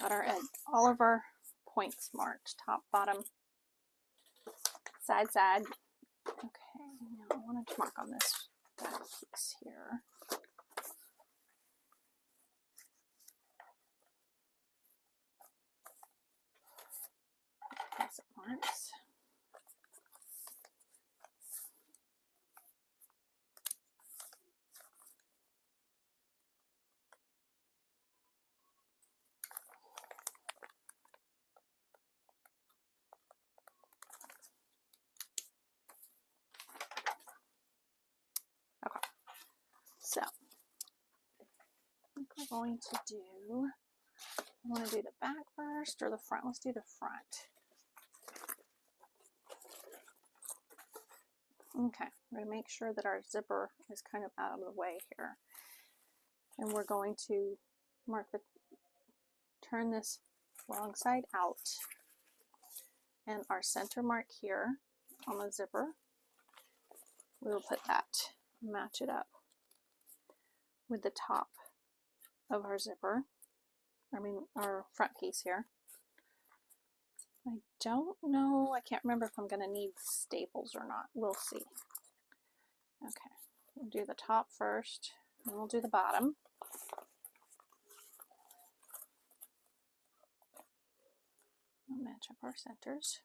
Got our edge, all of our points marked, top, bottom, side, side. Okay, now I want to mark on this back piece here. Gusset marks. Okay, so I think we're going to do, I want to do the back first or the front? Let's do the front. Okay, we're going to make sure that our zipper is kind of out of the way here. And we're going to mark the, turn this wrong side out. And our center mark here on the zipper, we will put that, match it up with the top of our zipper, our front piece here. I don't know, I can't remember if I'm going to need staples or not. We'll see. Okay, we'll do the top first, and we'll do the bottom. We'll match up our centers.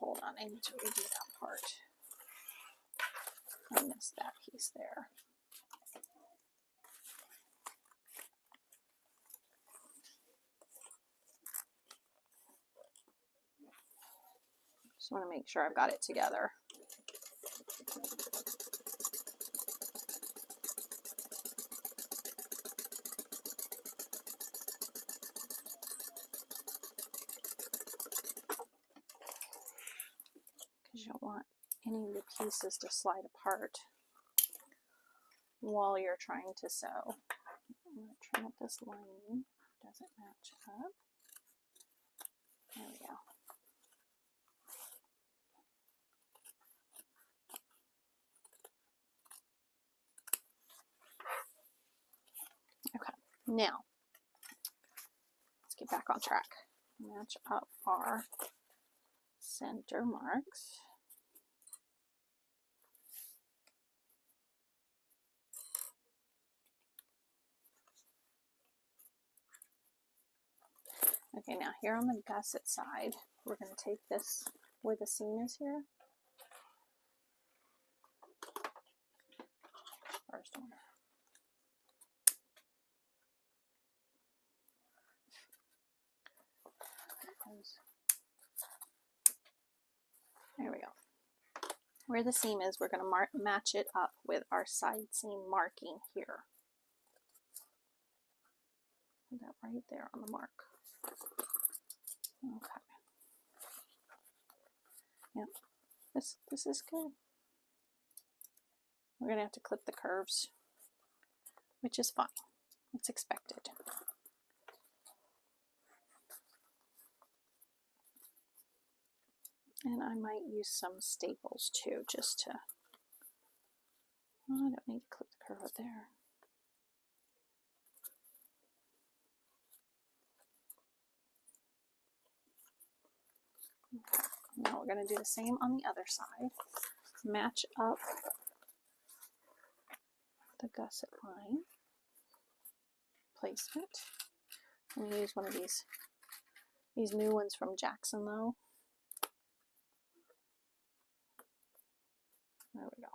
Hold on, I need to redo that part. I missed that piece there. Just want to make sure I've got it together. Because you don't want any of the pieces to slide apart while you're trying to sew. I'm going to trim up this lining. Doesn't match up. There we go. Okay, now let's get back on track. Match up our center marks. Okay, now here on the gusset side, we're going to take this where the seam is here. First one. There we go. Where the seam is, we're going to match it up with our side seam marking here. Put that right there on the mark. Okay. Yep. This is good. We're going to have to clip the curves, which is fine. It's expected. And I might use some staples too, just to, oh, I don't need to clip the curve there. Okay. Now we're going to do the same on the other side. Match up the gusset line placement. I'm going to use one of these new ones from Jackson though. There we go.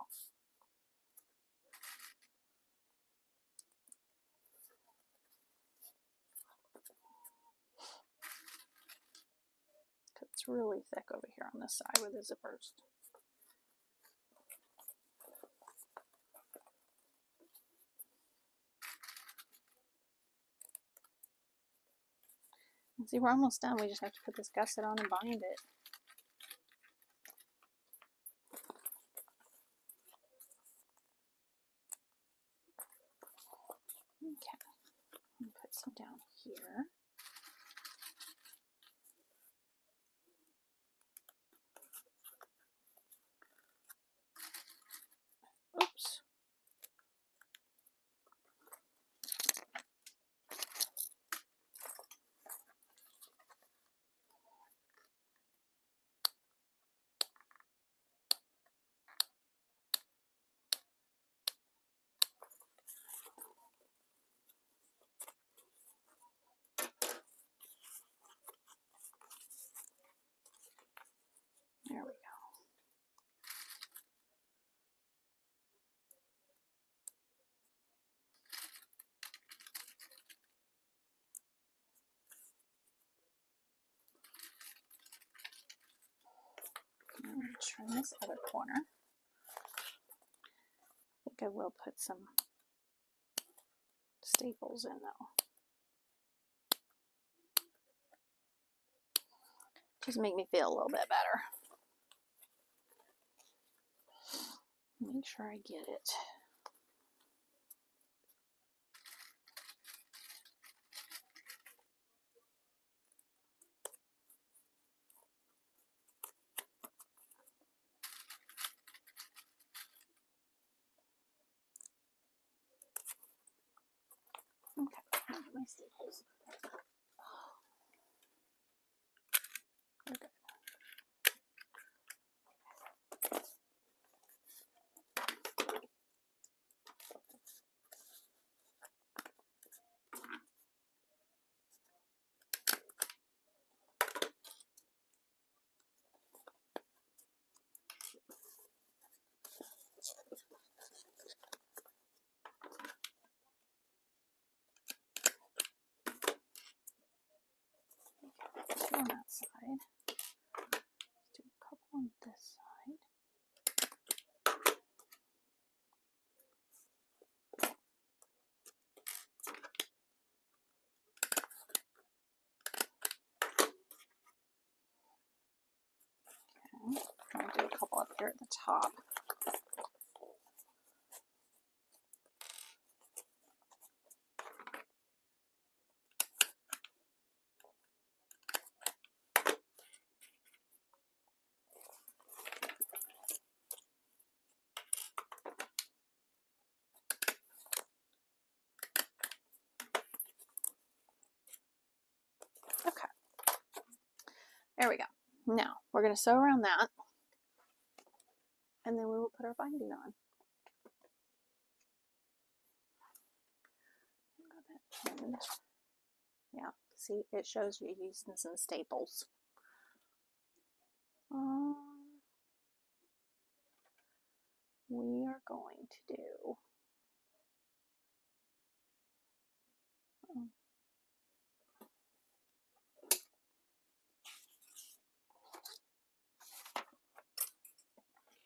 It's really thick over here on this side with the zippers. See, we're almost done. We just have to put this gusset on and bind it. Okay, I'm gonna put some down here. Oops. There we go. I'm going to trim this other corner. I think I will put some staples in though. Just make me feel a little bit better. Make sure I get it. Okay, my staples. Okay. On that side. Let's do a couple on this side. Okay, I'm going to do a couple up here at the top. Okay, there we go. Now we're going to sew around that, and then we will put our binding on. Yeah, see, it shows you using some staples. We are going to do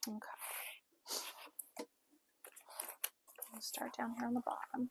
okay. We'll start down here on the bottom.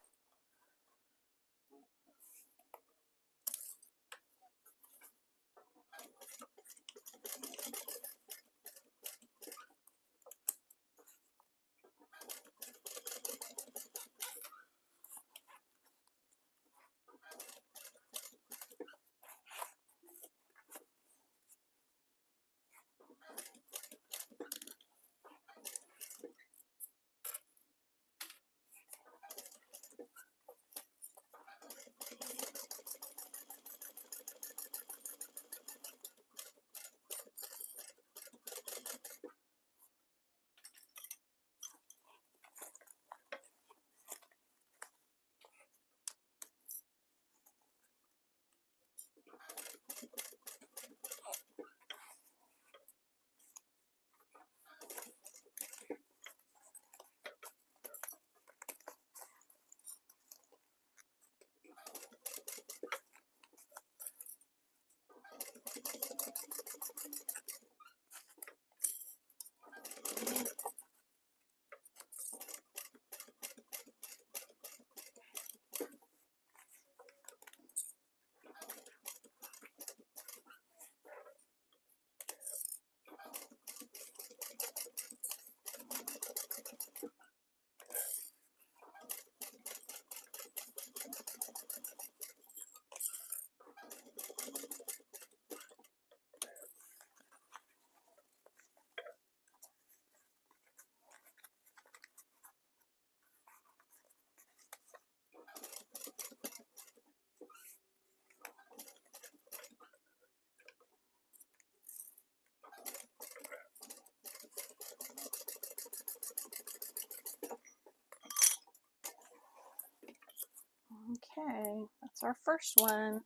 Okay, that's our first one.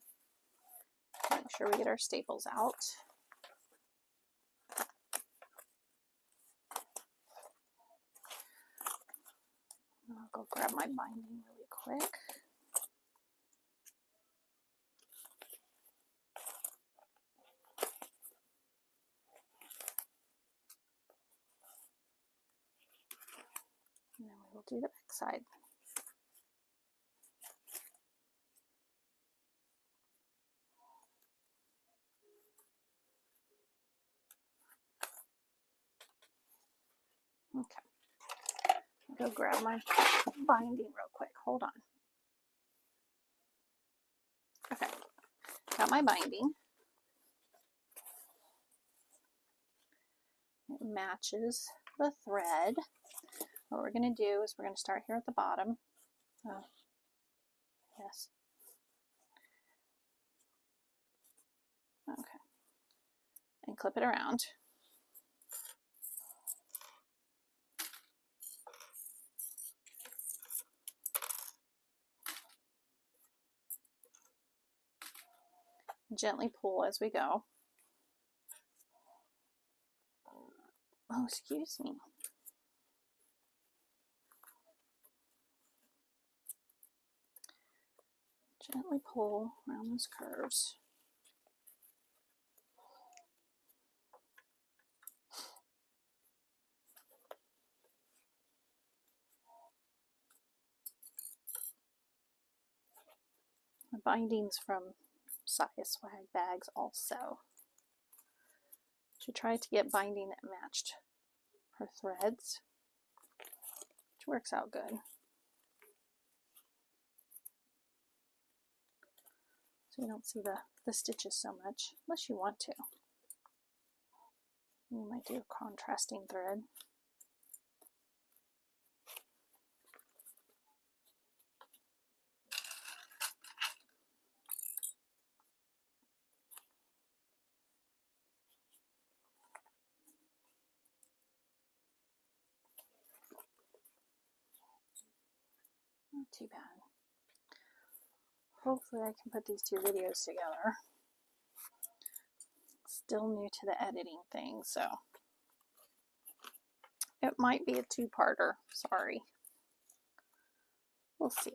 Make sure we get our staples out. I'll go grab my binding really quick. And then we will do the back side. Okay, I'll go grab my binding real quick. Hold on. Okay, got my binding. It matches the thread. What we're going to do is we're going to start here at the bottom. Oh, yes. Okay. And clip it around. Gently pull as we go. Oh, excuse me. Gently pull around those curves. The bindings from Size Swag bags also. She tried to get binding that matched her threads, which works out good. So you don't see the stitches so much, unless you want to. You might do a contrasting thread. Not too bad. Hopefully I can put these two videos together. Still new to the editing thing, so it might be a two-parter. Sorry. We'll see.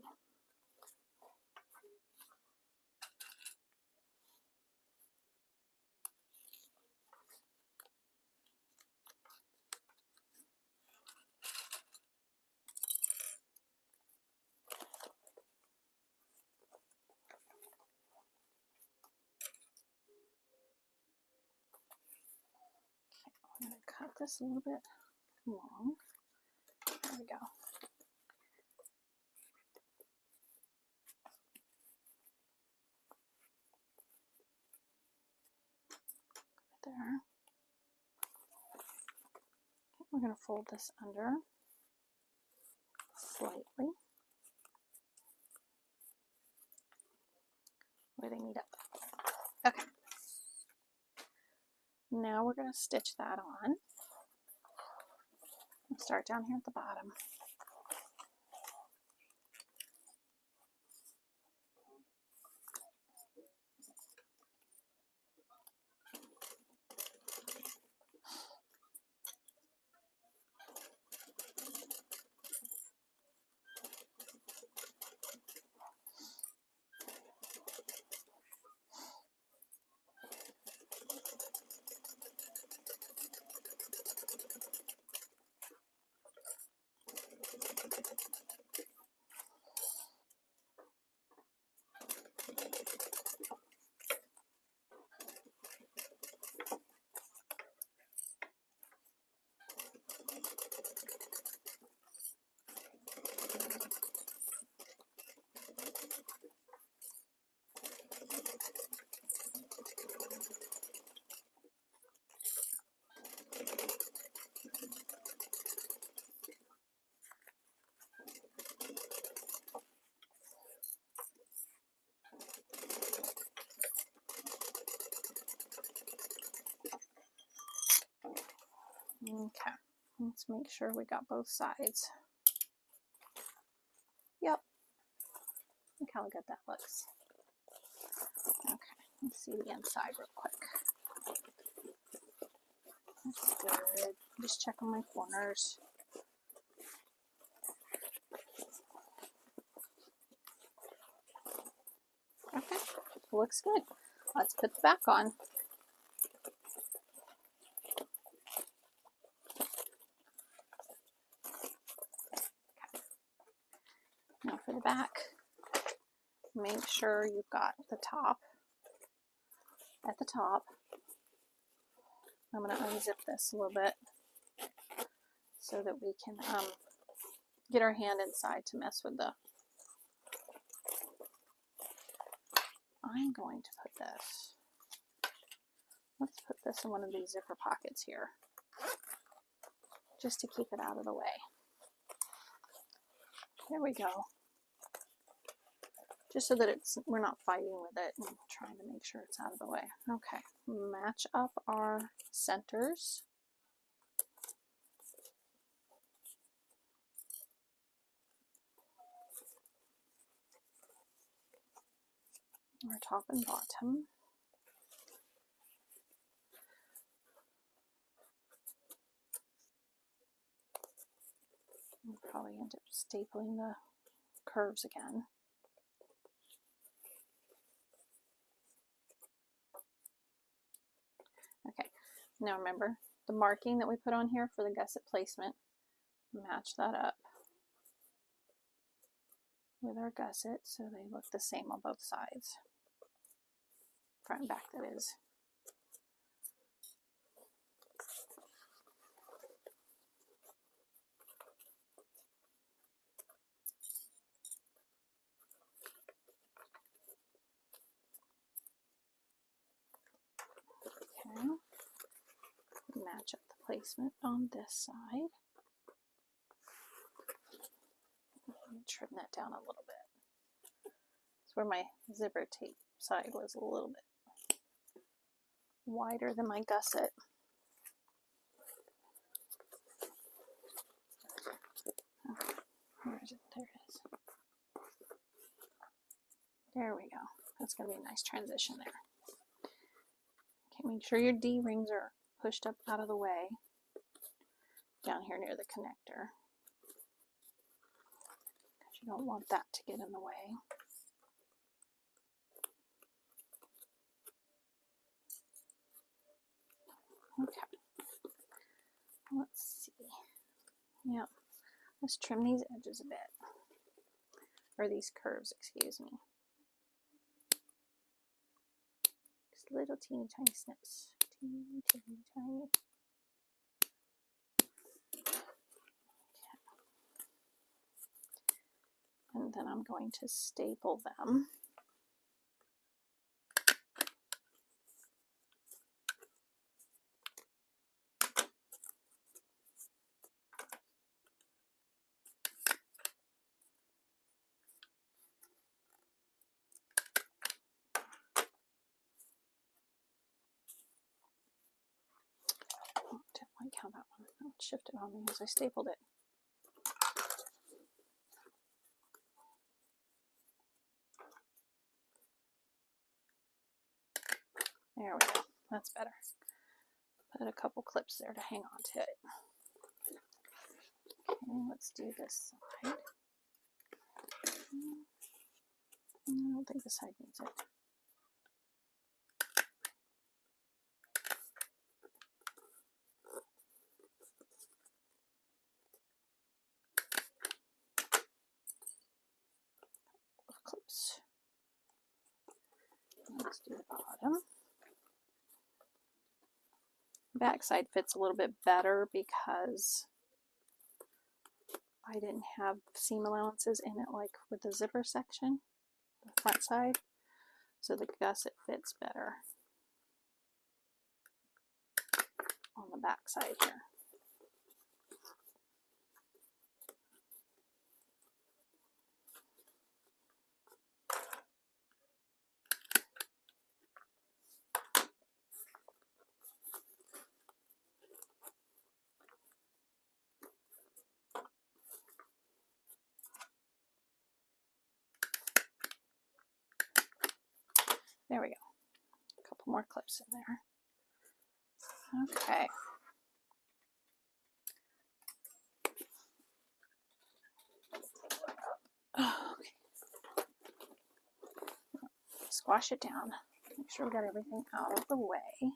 I'm going to cut this a little bit long. There we go. There. We're going to fold this under slightly where they meet up. Okay. Now we're going to stitch that on. We'll start down here at the bottom. Okay, let's make sure we got both sides. Yep. Look how good that looks. Okay, let's see the inside real quick. That's good. Just checking my corners. Okay, looks good. Let's put the back on. Okay. Now for the back, make sure you've got the top at the top. I'm going to unzip this a little bit so that we can get our hand inside to mess with the... I'm going to put this, let's put this in one of these zipper pockets here, just to keep it out of the way. There we go. Just so that we're not fighting with it and trying to make sure it's out of the way. Okay, match up our centers. Our top and bottom. We'll probably end up stapling the curves again. Okay, now remember the marking that we put on here for the gusset placement, match that up with our gusset so they look the same on both sides. Front and back, that is. Okay, match up the placement on this side. Let me trim that down a little bit. That's where my zipper tape side was a little bit wider than my gusset. Okay, where is it? There it is. There we go. That's going to be a nice transition there. Okay, make sure your D-rings are pushed up out of the way down here near the connector, because you don't want that to get in the way. Okay, let's see. Yep, let's trim these edges a bit, or these curves, excuse me. Just little teeny tiny snips, teeny tiny. Okay. And then I'm going to staple them. Didn't like how that one shifted on me as I stapled it. There we go. That's better. Put a couple clips there to hang on to it. Okay, let's do this side. I don't think this side needs it. Clips. Let's do the bottom. Back side fits a little bit better because I didn't have seam allowances in it like with the zipper section, the front side, so the gusset fits better on the back side here. There we go. A couple more clips in there. Okay. Okay. Squash it down. Make sure we got everything out of the way.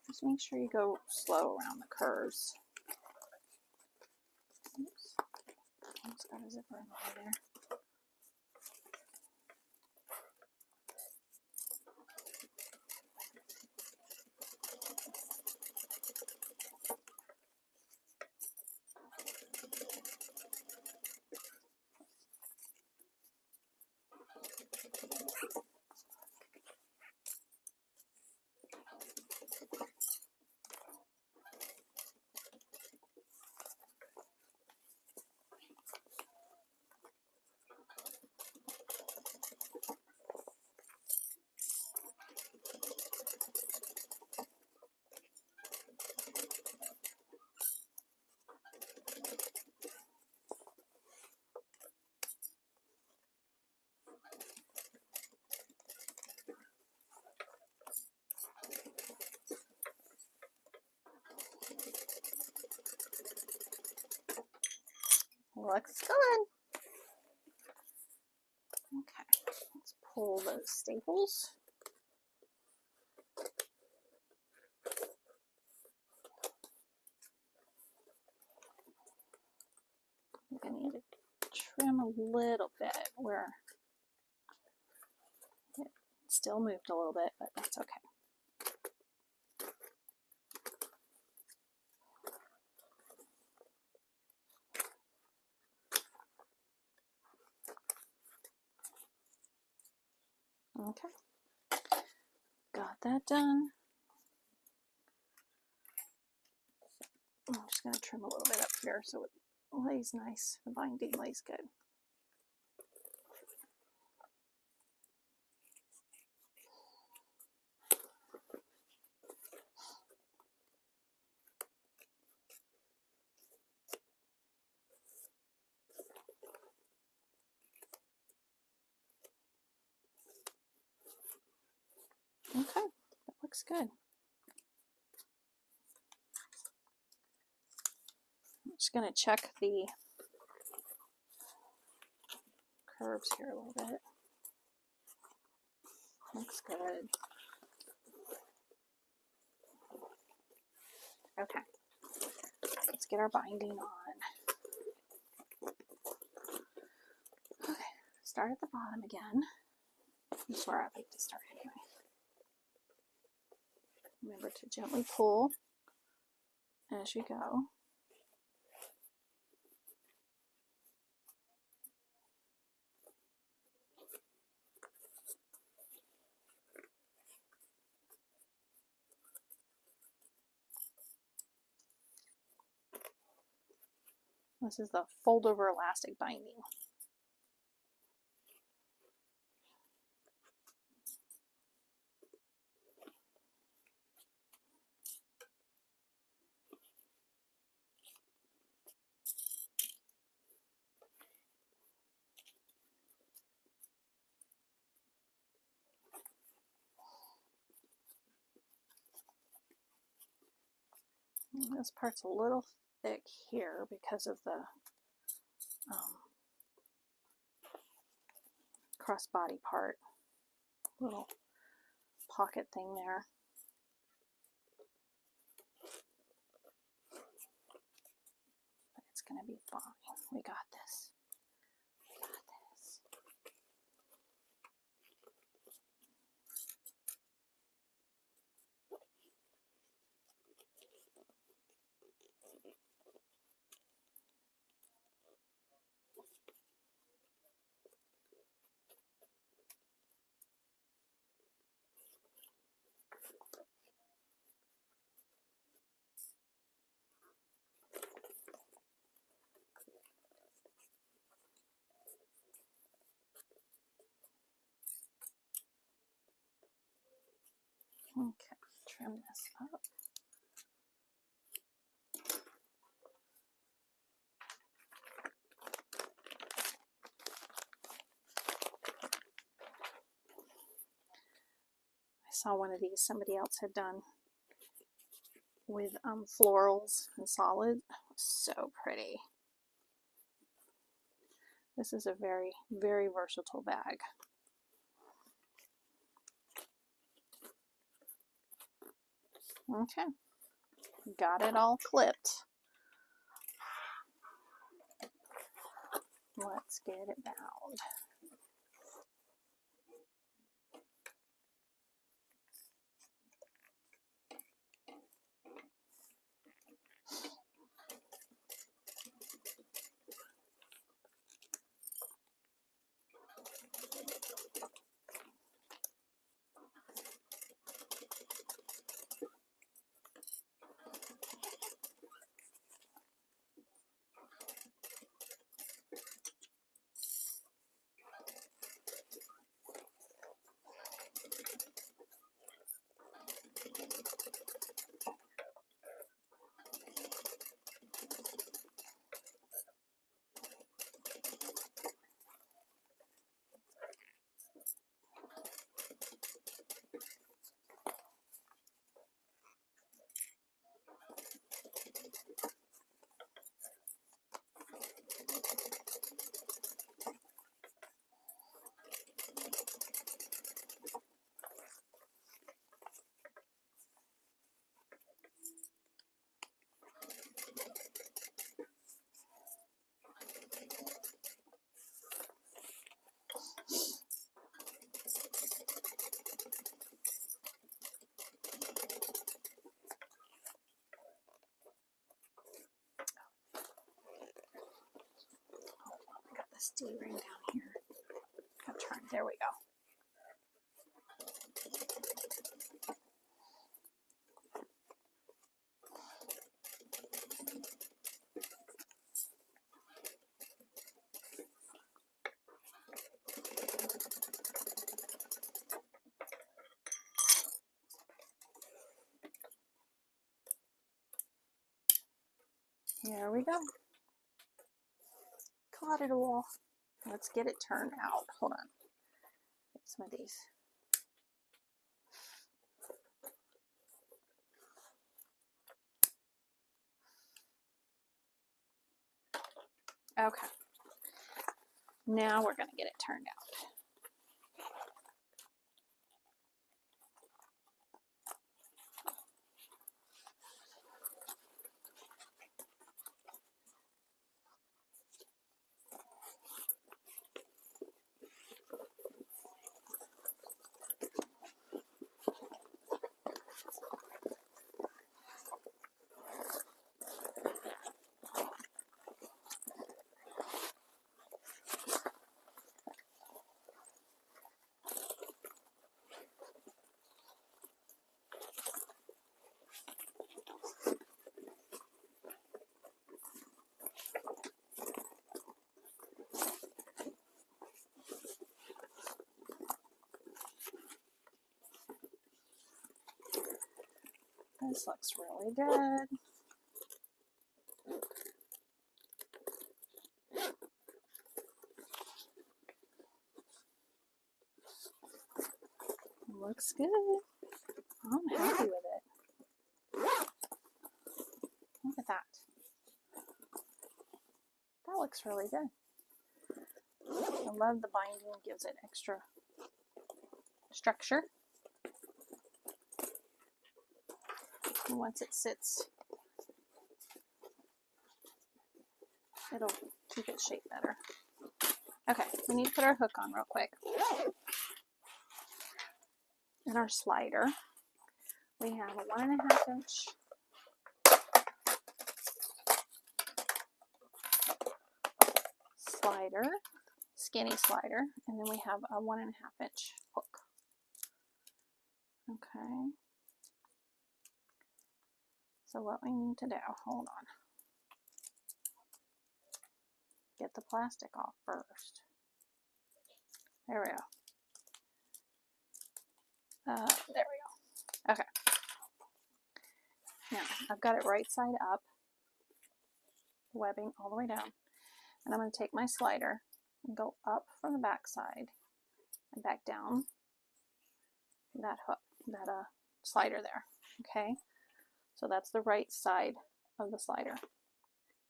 Just make sure you go slow around the curves. Oops. Almost got a zipper in the way there. Looks good. Okay, let's pull those staples. I think I need to trim a little bit where it still moved a little bit, but that's okay. Okay, got that done. I'm just going to trim a little bit up here so it lays nice. The binding lays good. Okay, that looks good. I'm just going to check the curves here a little bit. Looks good. Okay, let's get our binding on. Okay, start at the bottom again. That's where I like to start anyway. Remember to gently pull as you go. This is the fold over elastic binding. This part's a little thick here because of the crossbody part, little pocket thing there. But it's going to be fine. We got this. We got this. Okay, trim this up. I saw one of these somebody else had done with florals and solid. So pretty. This is a very, very versatile bag. Okay, got it all clipped. Let's get it bound. D-ring down here. I'll turn. There we go. Here we go. Caught it all. Let's get it turned out. Hold on. Get some of these. Okay. Now we're going to get it turned out. This looks really good. Looks good. I'm happy with it. Look at that. That looks really good. I love the binding, gives it extra structure. And once it sits It'll keep it shaped better. Okay, we need to put our hook on real quick. And our slider. We have a 1.5 inch slider, skinny slider, and then we have a 1.5 inch hook. Okay. So what we need to do, hold on. Get the plastic off first. There we go. There we go. Okay. Now, I've got it right side up, webbing all the way down. And I'm going to take my slider and go up from the back side and back down that hook, that slider there. Okay? So that's the right side of the slider.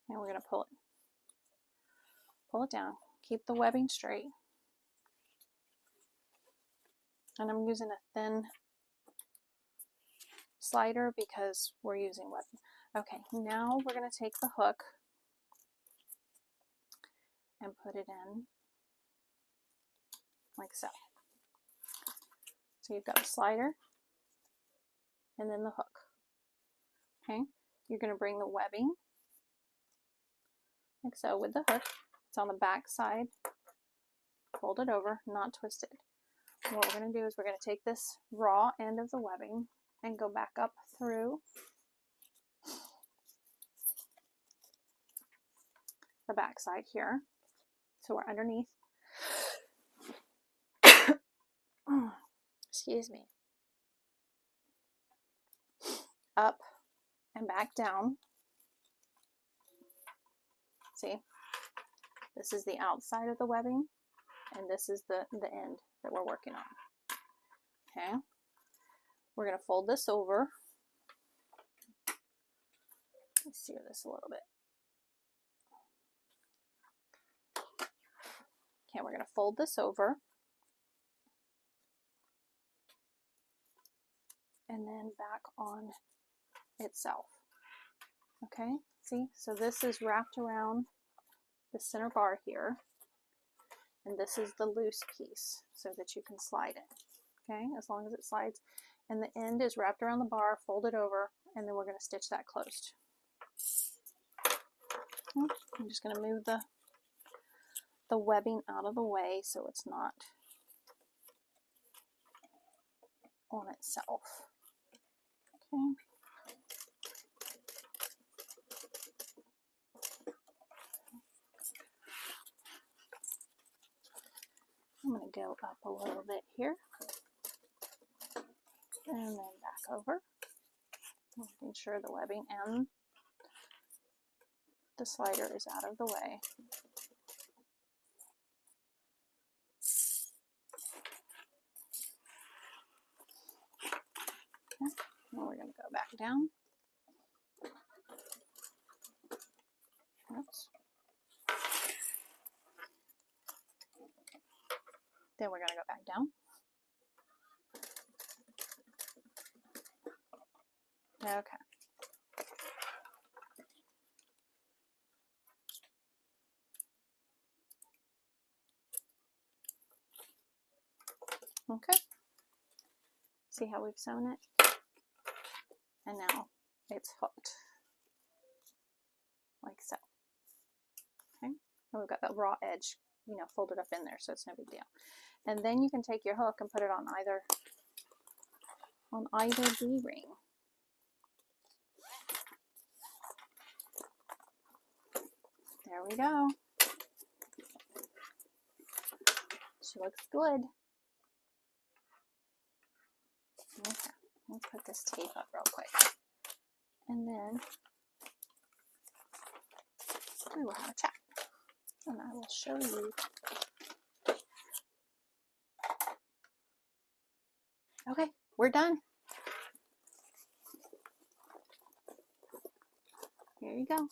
And we're going to pull it down. Keep the webbing straight. And I'm using a thin slider because we're using webbing. Okay, now we're going to take the hook and put it in like so. So you've got a slider and then the hook. Okay, you're going to bring the webbing like so with the hook. It's on the back side, fold it over, not twisted. What we're going to do is we're going to take this raw end of the webbing and go back up through the back side here. So we're underneath. Excuse me. Up and back down. See? This is the outside of the webbing, and this is the end that we're working on. Okay? We're going to fold this over. Let's sear this a little bit. Okay, we're going to fold this over. And then back on itself. Okay, see? So this is wrapped around the center bar here. And this is the loose piece so that you can slide it. Okay, as long as it slides. And the end is wrapped around the bar, folded over, and then we're going to stitch that closed. I'm just going to move the webbing out of the way so it's not on itself. Okay. I'm going to go up a little bit here and then back over, making sure the webbing and the slider is out of the way. Okay. Now we're going to go back down. Oops. Then we're going to go back down. Okay. Okay. See how we've sewn it? And now it's hooked. Like so. Okay. And we've got that raw edge, you know, folded up in there, so it's no big deal. And then you can take your hook and put it on either D-ring. There we go. She looks good. Okay, let's put this tape up real quick. And then we will have a chat. And I will show you. Okay, we're done. Here you go.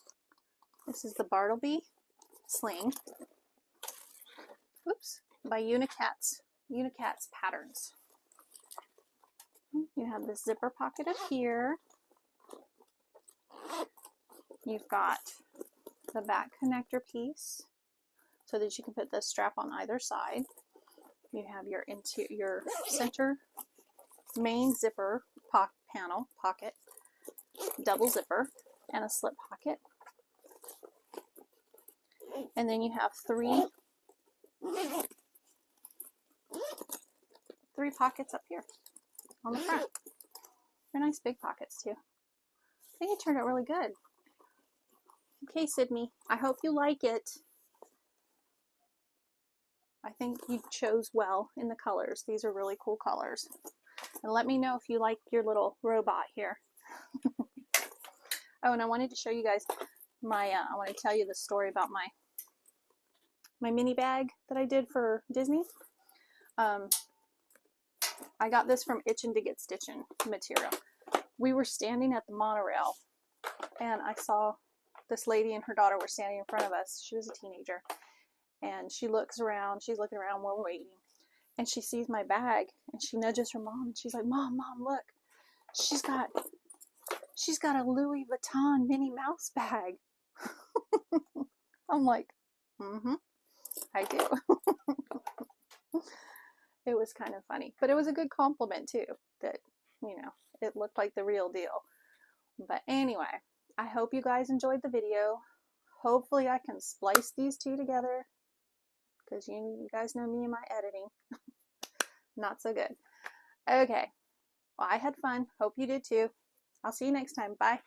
This is the Bartleby Sling. Oops, by Unikatz. Unikatz Patterns. You have this zipper pocket up here. You've got the back connector piece so that you can put the strap on either side. You have your center main zipper pocket, double zipper, and a slip pocket. And then you have three pockets up here on the front. They're nice big pockets too. I think it turned out really good. Okay, Sydney, I hope you like it. I think you chose well in the colors. These are really cool colors. And let me know if you like your little robot here. Oh, and I wanted to show you guys my, I want to tell you the story about my mini bag that I did for Disney. I got this from Itchin' to Get Stitchin' material. We were standing at the monorail and I saw this lady and her daughter were standing in front of us. She was a teenager. And she looks around, she's looking around while we're waiting. And she sees my bag and she nudges her mom and she's like, Mom, look. She's got a Louis Vuitton Minnie Mouse bag. I'm like, I do. It was kind of funny, but it was a good compliment too, that, you know, it looked like the real deal. But anyway, I hope you guys enjoyed the video. Hopefully I can splice these two together, because you guys know me and my editing. Not so good. Okay, well, I had fun. Hope you did too. I'll see you next time. Bye.